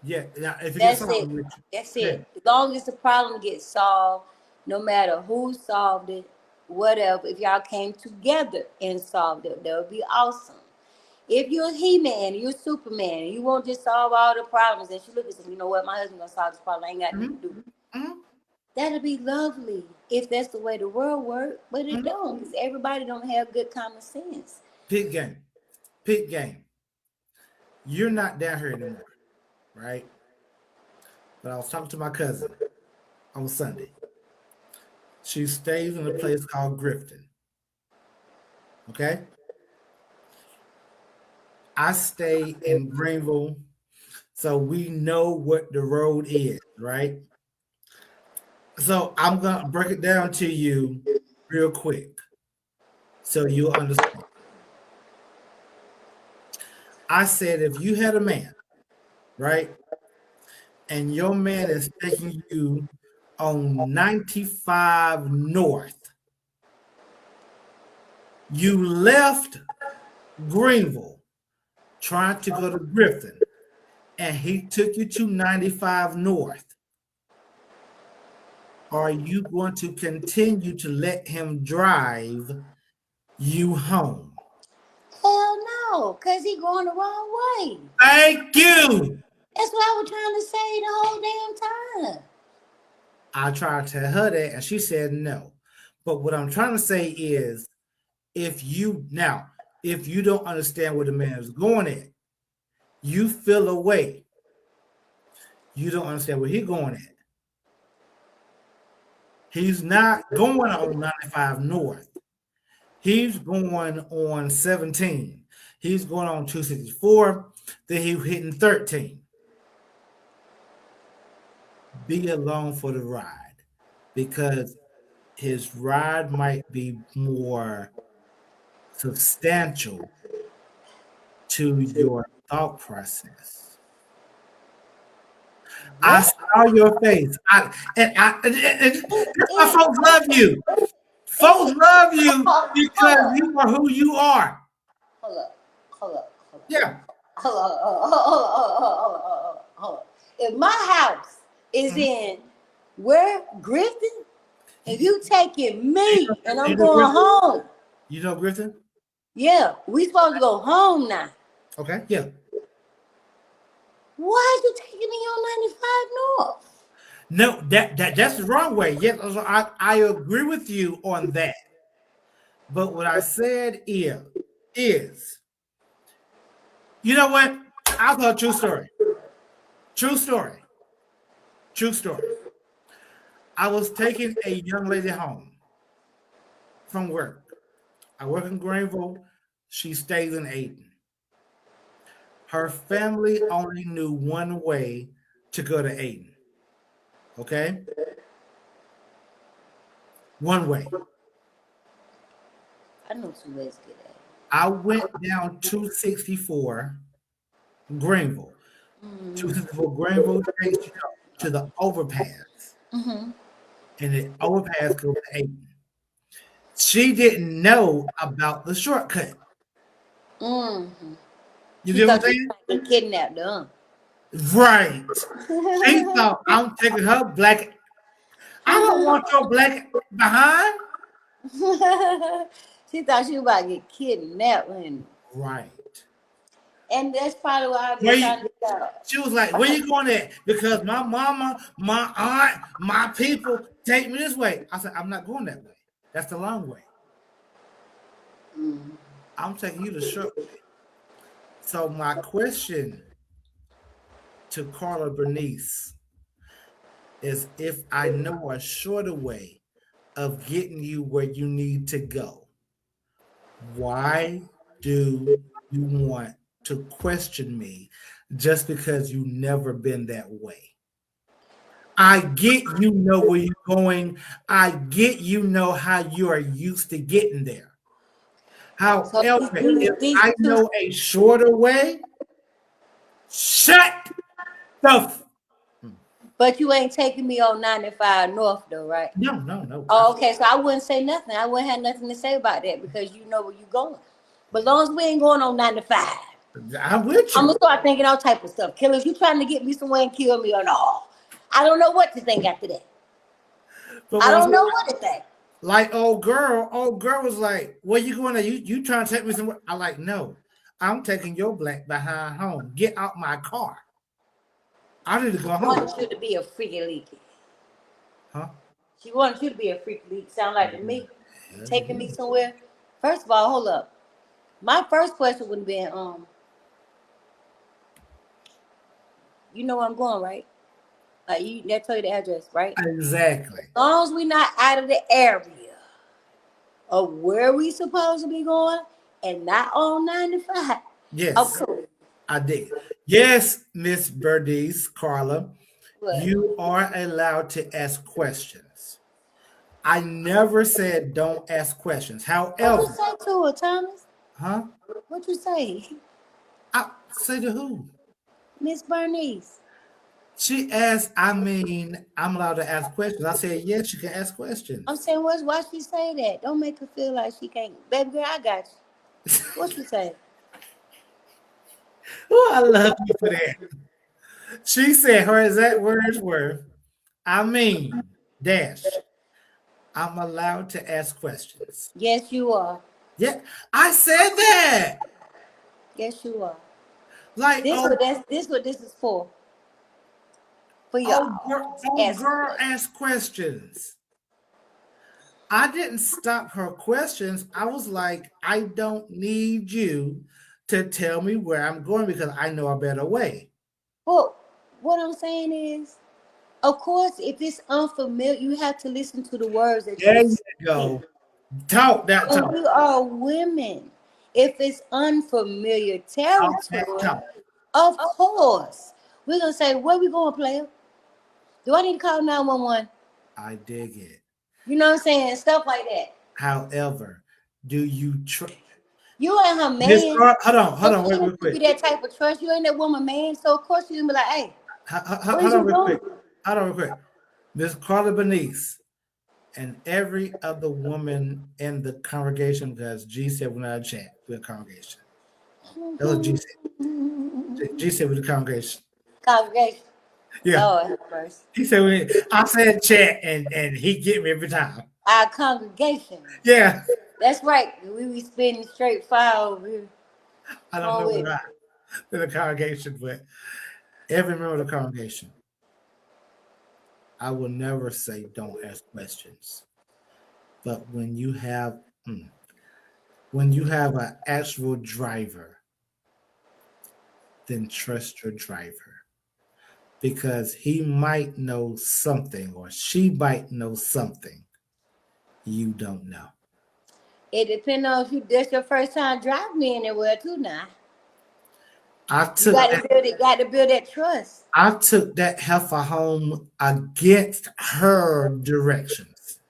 Yeah, if it that's gets solved, it. That's it. As long as the problem gets solved, no matter who solved it, whatever. If y'all came together and solved it, that would be awesome. If you're He-Man, you're Superman, and you won't just solve all the problems, and she look and say, you know what, my husband gonna solve this problem. I ain't got nothing to do. Mhm. That'll be lovely if that's the way the world works, but it Mhm. don't, because everybody don't have good common sense. Pit game. Pit game. You're not down here anymore, right? But I was talking to my cousin on Sunday. She stays in a place called Grifton. Okay? I stay in Greenville, so we know what the road is, right? So I'm gonna break it down to you real quick so you'll understand. I said if you had a man, right, and your man is taking you on 95 North, you left Greenville trying to go to Grifton, and he took you to 95 North. Are you going to continue to let him drive you home? Hell no, because he going the wrong way. Thank you. That's what I was trying to say the whole damn time. I tried to tell her that, and she said no. But what I'm trying to say is, if you don't understand where the man is going at, you feel away. You don't understand where he's going at. He's not going on 95 North. He's going on 17. He's going on 264. Then he's hitting 13. Be along for the ride, because his ride might be more substantial to your thought process. I saw your face. That's why folks love you. Folks love you because you are who you are. Hold up. Yeah. Hold up. If my house is in where Grifton, if you taking me and I'm going home, You know Grifton? yeah, we supposed to go home now. Okay. Yeah. Why is you taking me on 95 North? No, that's the wrong way. Yes, I agree with you on that. But what I said is, you know what? I'll tell a true story. True story. I was taking a young lady home from work. I work in Greenville. She stays in Ayton. Her family only knew one way to go to Ayton. Okay? One way. I know two ways to get at. I went down 264 Greenville. 264 Greenville takes you to the overpass. Mm-hmm. And the overpass goes to Ayton. She didn't know about the shortcut. Mm-hmm. You get what I'm saying? Get kidnapped, huh? Right. She thought I'm taking her black. I don't want your black behind. She thought she was about to get kidnapped. Right. And that's probably why I was trying to get out. She was like, where you going at? Because my mama, my aunt, my people take me this way. I said, I'm not going that way. That's the long way. I'm taking you the short way. So my question to Carla Bernice is, if I know a shorter way of getting you where you need to go, why do you want to question me just because you've never been that way? I get you know where you're going. I get you know how you are used to getting there. However, if I know a shorter way, shut the But you ain't taking me on 95 North though, right? No. Oh, okay. So I wouldn't say nothing. I wouldn't have nothing to say about that because you know where you're going. But as long as we ain't going on 95, I'm with you. I'm gonna start thinking all type of stuff. Killers, you trying to get me somewhere and kill me or no? I don't know what to think after that. I don't know what to think. Like old girl was like, where you going? You trying to take me somewhere? I like, no. I'm taking your black behind home. Get out my car. I need to go I home. wanted you to be a freaky leak. Huh? She wanted you to be a freaky leak. Sound like to me. Yeah, Taking me somewhere. First of all, hold up. My first question would have been, you know where I'm going, right? Like that tell you the address, right? exactly. As long as we not out of the area of where we supposed to be going and not on 95. Yes, Okay. I did. Yes, Miss Berdice, Carla, What? you are allowed to ask questions. I never said don't ask questions. What you However, say to her, Thomas? huh? What you say? I say to who? Miss Bernice. She asked, I'm allowed to ask questions. I said, yes, you can ask questions. I'm saying, why she say that? Don't make her feel like she can't. Baby girl, I got you. What you say? Oh, I love you for that. She said her exact words were, dash, I'm allowed to ask questions. Yes, you are. Yeah, I said that. Yes, you are. Like, This what this is for. For y'all. girl, ask questions. I didn't stop her questions. I was like, I don't need you to tell me where I'm going because I know a better way. Well, what I'm saying is, of course, if it's unfamiliar, you have to listen to the words that There you you say. go. Talk that But talk. we are women. If it's unfamiliar Talk that territory, talk. of course, we're gonna say, where we going, player? Do I need to call 911? I dig it. You know what I'm saying? Stuff like that. However, do you trust? You ain't her man. Hold on, wait real quick. You that type of trust. You ain't that woman man. So of course you gonna be like, hey, Hold on real quick. Hold on real quick. Miss Carla Bernice and every other woman in the congregation, because G said we're not a chat, we're a congregation. That's what G said. G said we're the congregation. Congregation. Yeah. Oh, first. He said I said chat and he get me every time. Our congregation. Yeah. That's right. We be spinning straight fire over here. I don't know what in the congregation, but every member of the congregation, I will never say don't ask questions. But when you have an actual driver, then trust your driver. Because he might know something or she might know something you don't know. It depends on if you that's your first time driving me anywhere too now. You got to build that trust. I took that heifer home against her directions.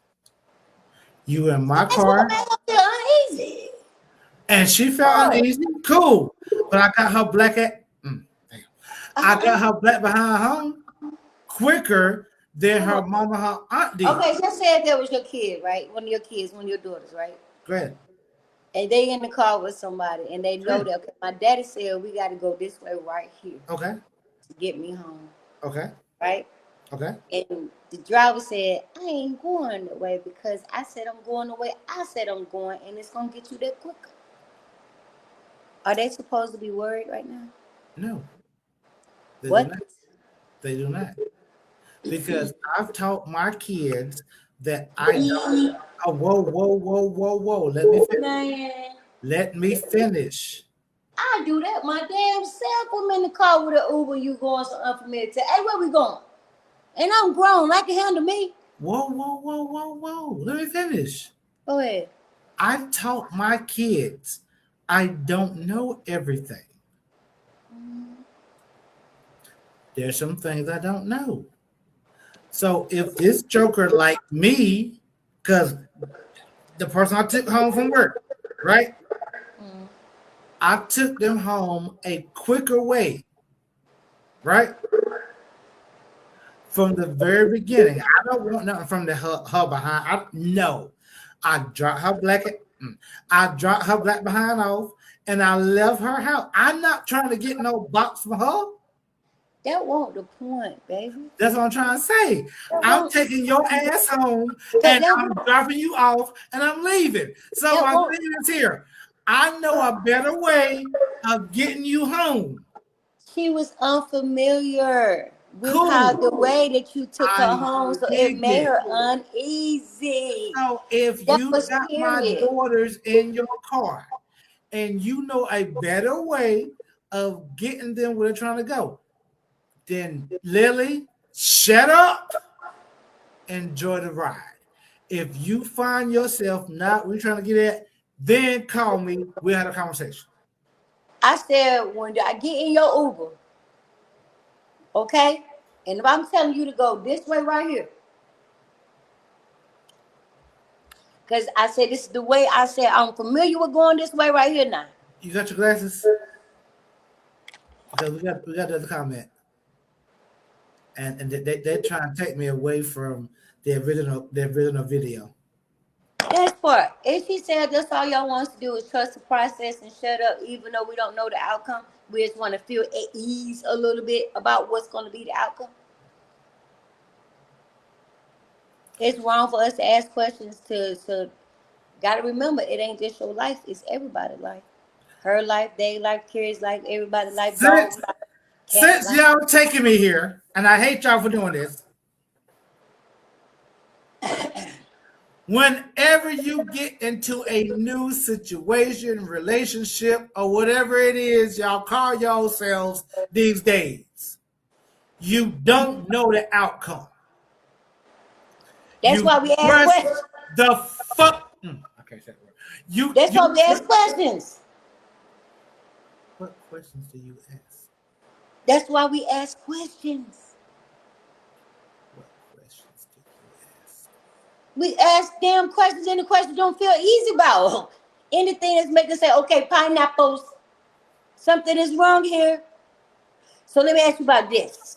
You in my car. Uneasy. And she felt uneasy. Cool. But I got her black I got her black behind home quicker than her mama, her aunt did. Okay, just say if that was your kid, right? One of your kids, one of your daughters, right? Go ahead. And they in the car with somebody and they know that, okay, my daddy said we got to go this way right here. Okay. To get me home. Okay. Right? Okay. And the driver said, I ain't going the way because I said I'm going the way I said I'm going and it's going to get you there quicker. Are they supposed to be worried right now? No. What? They do not. Because I've taught my kids that I don't. Oh, whoa. Let me finish. I do that my damn self. I'm in the car with an Uber, you going so unfamiliar. Hey, where we going? And I'm grown. I can handle me. Whoa. Let me finish. Go ahead. I taught my kids I don't know everything. There's some things I don't know. So if this joker like me, because the person I took home from work, right? I took them home a quicker way, right? From the very beginning. I don't want nothing from the her behind. I dropped her black behind off and I left her house. I'm not trying to get no box from her. That wasn't the point, baby. That's what I'm trying to say. I'm taking your ass home and I'm dropping you off and I'm leaving. So my thing is here. I know a better way of getting you home. She was unfamiliar with how Cool. the way that you took her I home, so it dig made it. her uneasy. So if That you was got my period. daughters in your car and you know a better way of getting them where they're trying to go, then Lily, shut up, enjoy the ride. If you find yourself not where you're trying to get at, then call me. We'll have a conversation. I said, when I get in your Uber, okay? And if I'm telling you to go this way right here, because I said this is the way I said I'm familiar with going this way right here now. You got your glasses? Because we got the other comment. And they're trying to take me away from the original video. That's part. If she said that's all y'all wants to do is trust the process and shut up, even though we don't know the outcome, we just want to feel at ease a little bit about what's going to be the outcome. It's wrong for us to ask questions to gotta remember it ain't just your life, it's everybody's life. Her life, their life, Carrie's life, everybody's life, dog's life, cat's Since life. y'all taking me here, and I hate y'all for doing this, whenever you get into a new situation, relationship, or whatever it is y'all call yourselves these days, you don't know the outcome. That's why we ask questions. The fuck. Okay, that word. That's why we ask questions. What questions do you ask? That's why we ask questions. What questions do you ask? We ask damn questions, and the questions don't feel easy about anything that's making us say, okay, pineapples, something is wrong here. So let me ask you about this.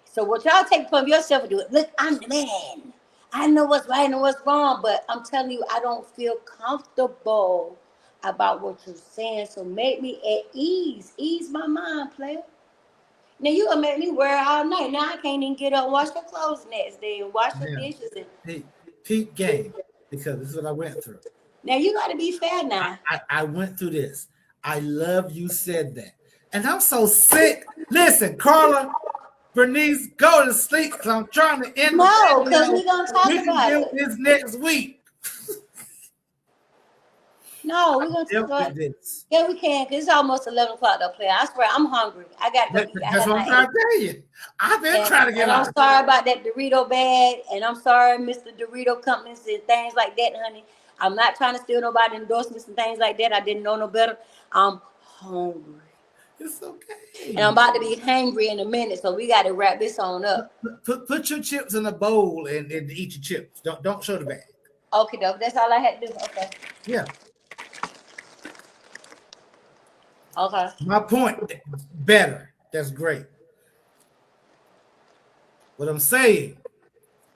So what y'all take from yourself and do it. Look, I'm the man. I know what's right and what's wrong, but I'm telling you, I don't feel comfortable about what you're saying. So make me at ease. Ease my mind, player. Now you gonna make me worry all night. Now I can't even get up and wash your clothes next day and wash your dishes. And Peep game, because this is what I went through. now you gotta be fair now. I went through this. I love you said that. And I'm so sick. Listen, Carla, Bernice, go to sleep because I'm trying to end No, the because video. we gonna talk We can about deal it. with this next week. No, we're gonna Deal start. with this. Yeah, we can, because it's almost 11 o'clock though, player. I swear I'm hungry. I gotta go eat. I That's have what my I'm trying to tell you. I've been trying to get and out. I'm sorry about that Dorito bag, and I'm sorry, Mr. Dorito companies and things like that, honey. I'm not trying to steal nobody endorsements and things like that. I didn't know no better. I'm hungry. It's okay. And I'm about to be hangry in a minute, so we got to wrap this on up. Put your chips in a bowl and eat your chips. Don't show the bag. Okay, though. That's all I had to do. Okay. Yeah. Okay. My point, better. That's great. What I'm saying,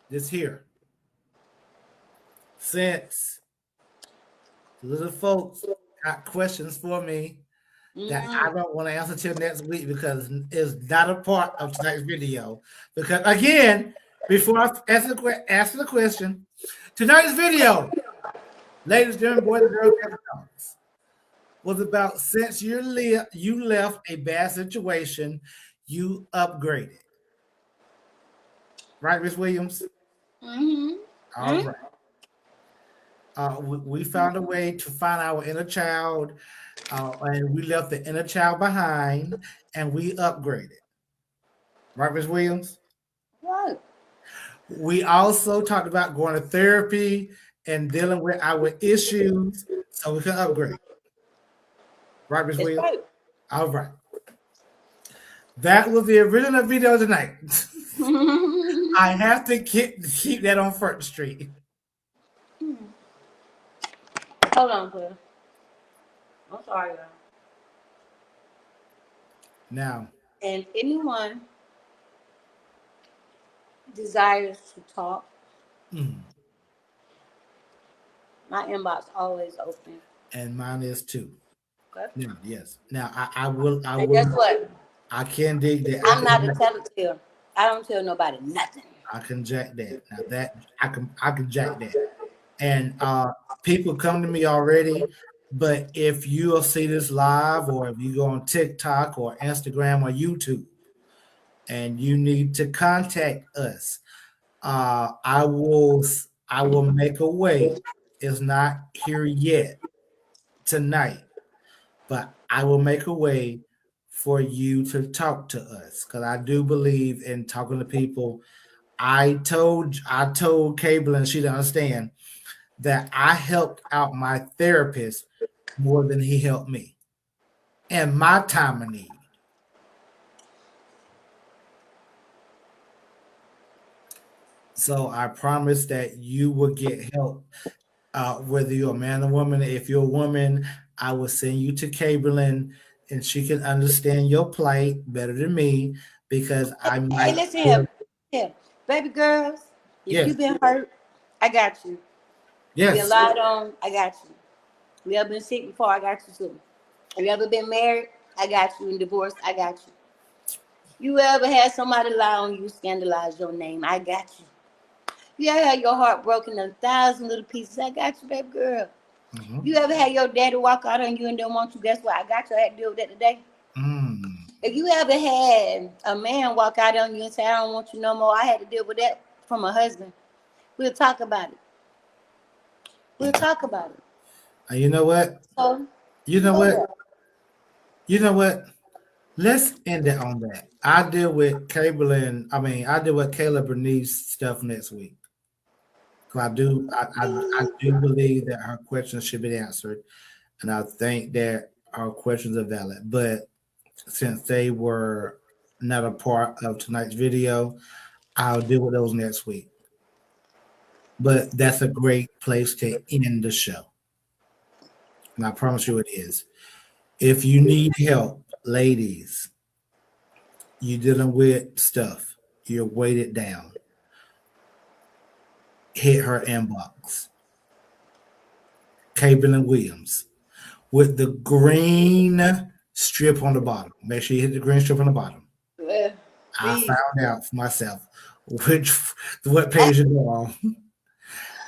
this here, since little folks got questions for me that I don't want to answer till next week because it's not a part of tonight's video. Because again, before I answer the question, tonight's video, ladies, gentlemen, boys and girls, was about since you left a bad situation, you upgraded. Right, Miss Williams? Mm-hmm. All right. We found a way to find our inner child, and we left the inner child behind, and we upgraded. Right, Miss Williams? Right. We also talked about going to therapy and dealing with our issues so we can upgrade. Right, Miss Williams? Right. All right. That was the original video tonight. I have to keep that on Front Street. Hold on, please. I'm sorry, y'all. Now, and anyone desires to talk, my inbox always open. And mine is too. Okay. Now, yes. Now, I will. And guess what? I can dig that. I'm not a telltale. I don't tell nobody nothing. I can jack that. Now that I can jack that. And people come to me already But if you'll see this live, or if you go on TikTok or Instagram or YouTube, and you need to contact us, I will make a way. It's not here yet tonight, but I will make a way for you to talk to us because I do believe in talking to people. I told Cable, and she didn't understand that I helped out my therapist more than he helped me in my time of need. So I promise that you will get help, whether you're a man or woman. If you're a woman, I will send you to Cablein, and she can understand your plight better than me because I Hey, might. listen here. Here. Baby girls, if Yes, you've been hurt, I got you. You've been yes. lied on, I got you. You ever been sick before, I got you too. Have you ever been married? I got you. And divorced, I got you. You ever had somebody lie on you, scandalize your name? I got you. You ever had your heart broken in 1,000 little pieces? I got you, baby girl. Mhm. You ever had your daddy walk out on you and don't want you? Guess what? I got you. I had to deal with that today. Mm. If you ever had a man walk out on you and say, I don't want you no more, I had to deal with that from a husband. We'll talk about it. We'll talk about it. And you know what? So, You know go what? ahead. You know what? Let's end it on that. I deal with Cablein. I mean, I deal with Caleb Bernice stuff next week. 'Cause I do believe that her questions should be answered, and I think that our questions are valid. But since they were not a part of tonight's video, I'll deal with those next week. But that's a great place to end the show, and I promise you it is. If you need help, ladies, you dealing with stuff, you're weighted down, hit her inbox. Cablein Williams with the green strip on the bottom. Make sure you hit the green strip on the bottom. Well, I please. found out for myself what page you go on.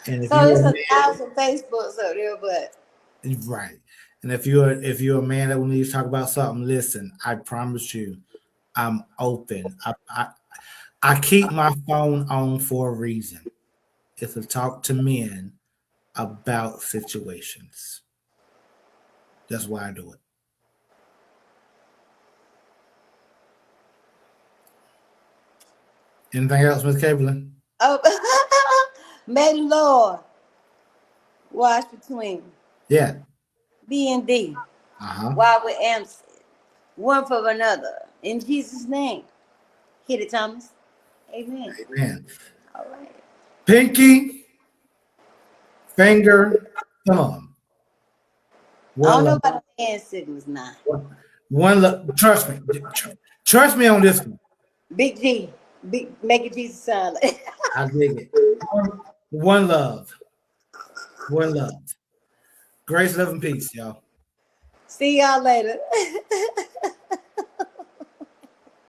And if So you're it's a 1,000 Facebooks up there, but man, right. And if you're a man that will need to talk about something, listen, I promise you, I'm open. I keep my phone on for a reason. It's to talk to men about situations. That's why I do it. Anything else, Miss Cablein? oh, may the Lord watch between Yeah. B and D Uh-huh. while we answer one for another. In Jesus' name. Hit it, Thomas. Amen. Amen. All right. Pinky, finger, thumb. I One don't know love. about the hand signals now. One love. Trust me. Trust me on this one. Big G. Big make it Jesus sound like. I dig it. One love. One love. Grace, love, and peace, y'all. See y'all later.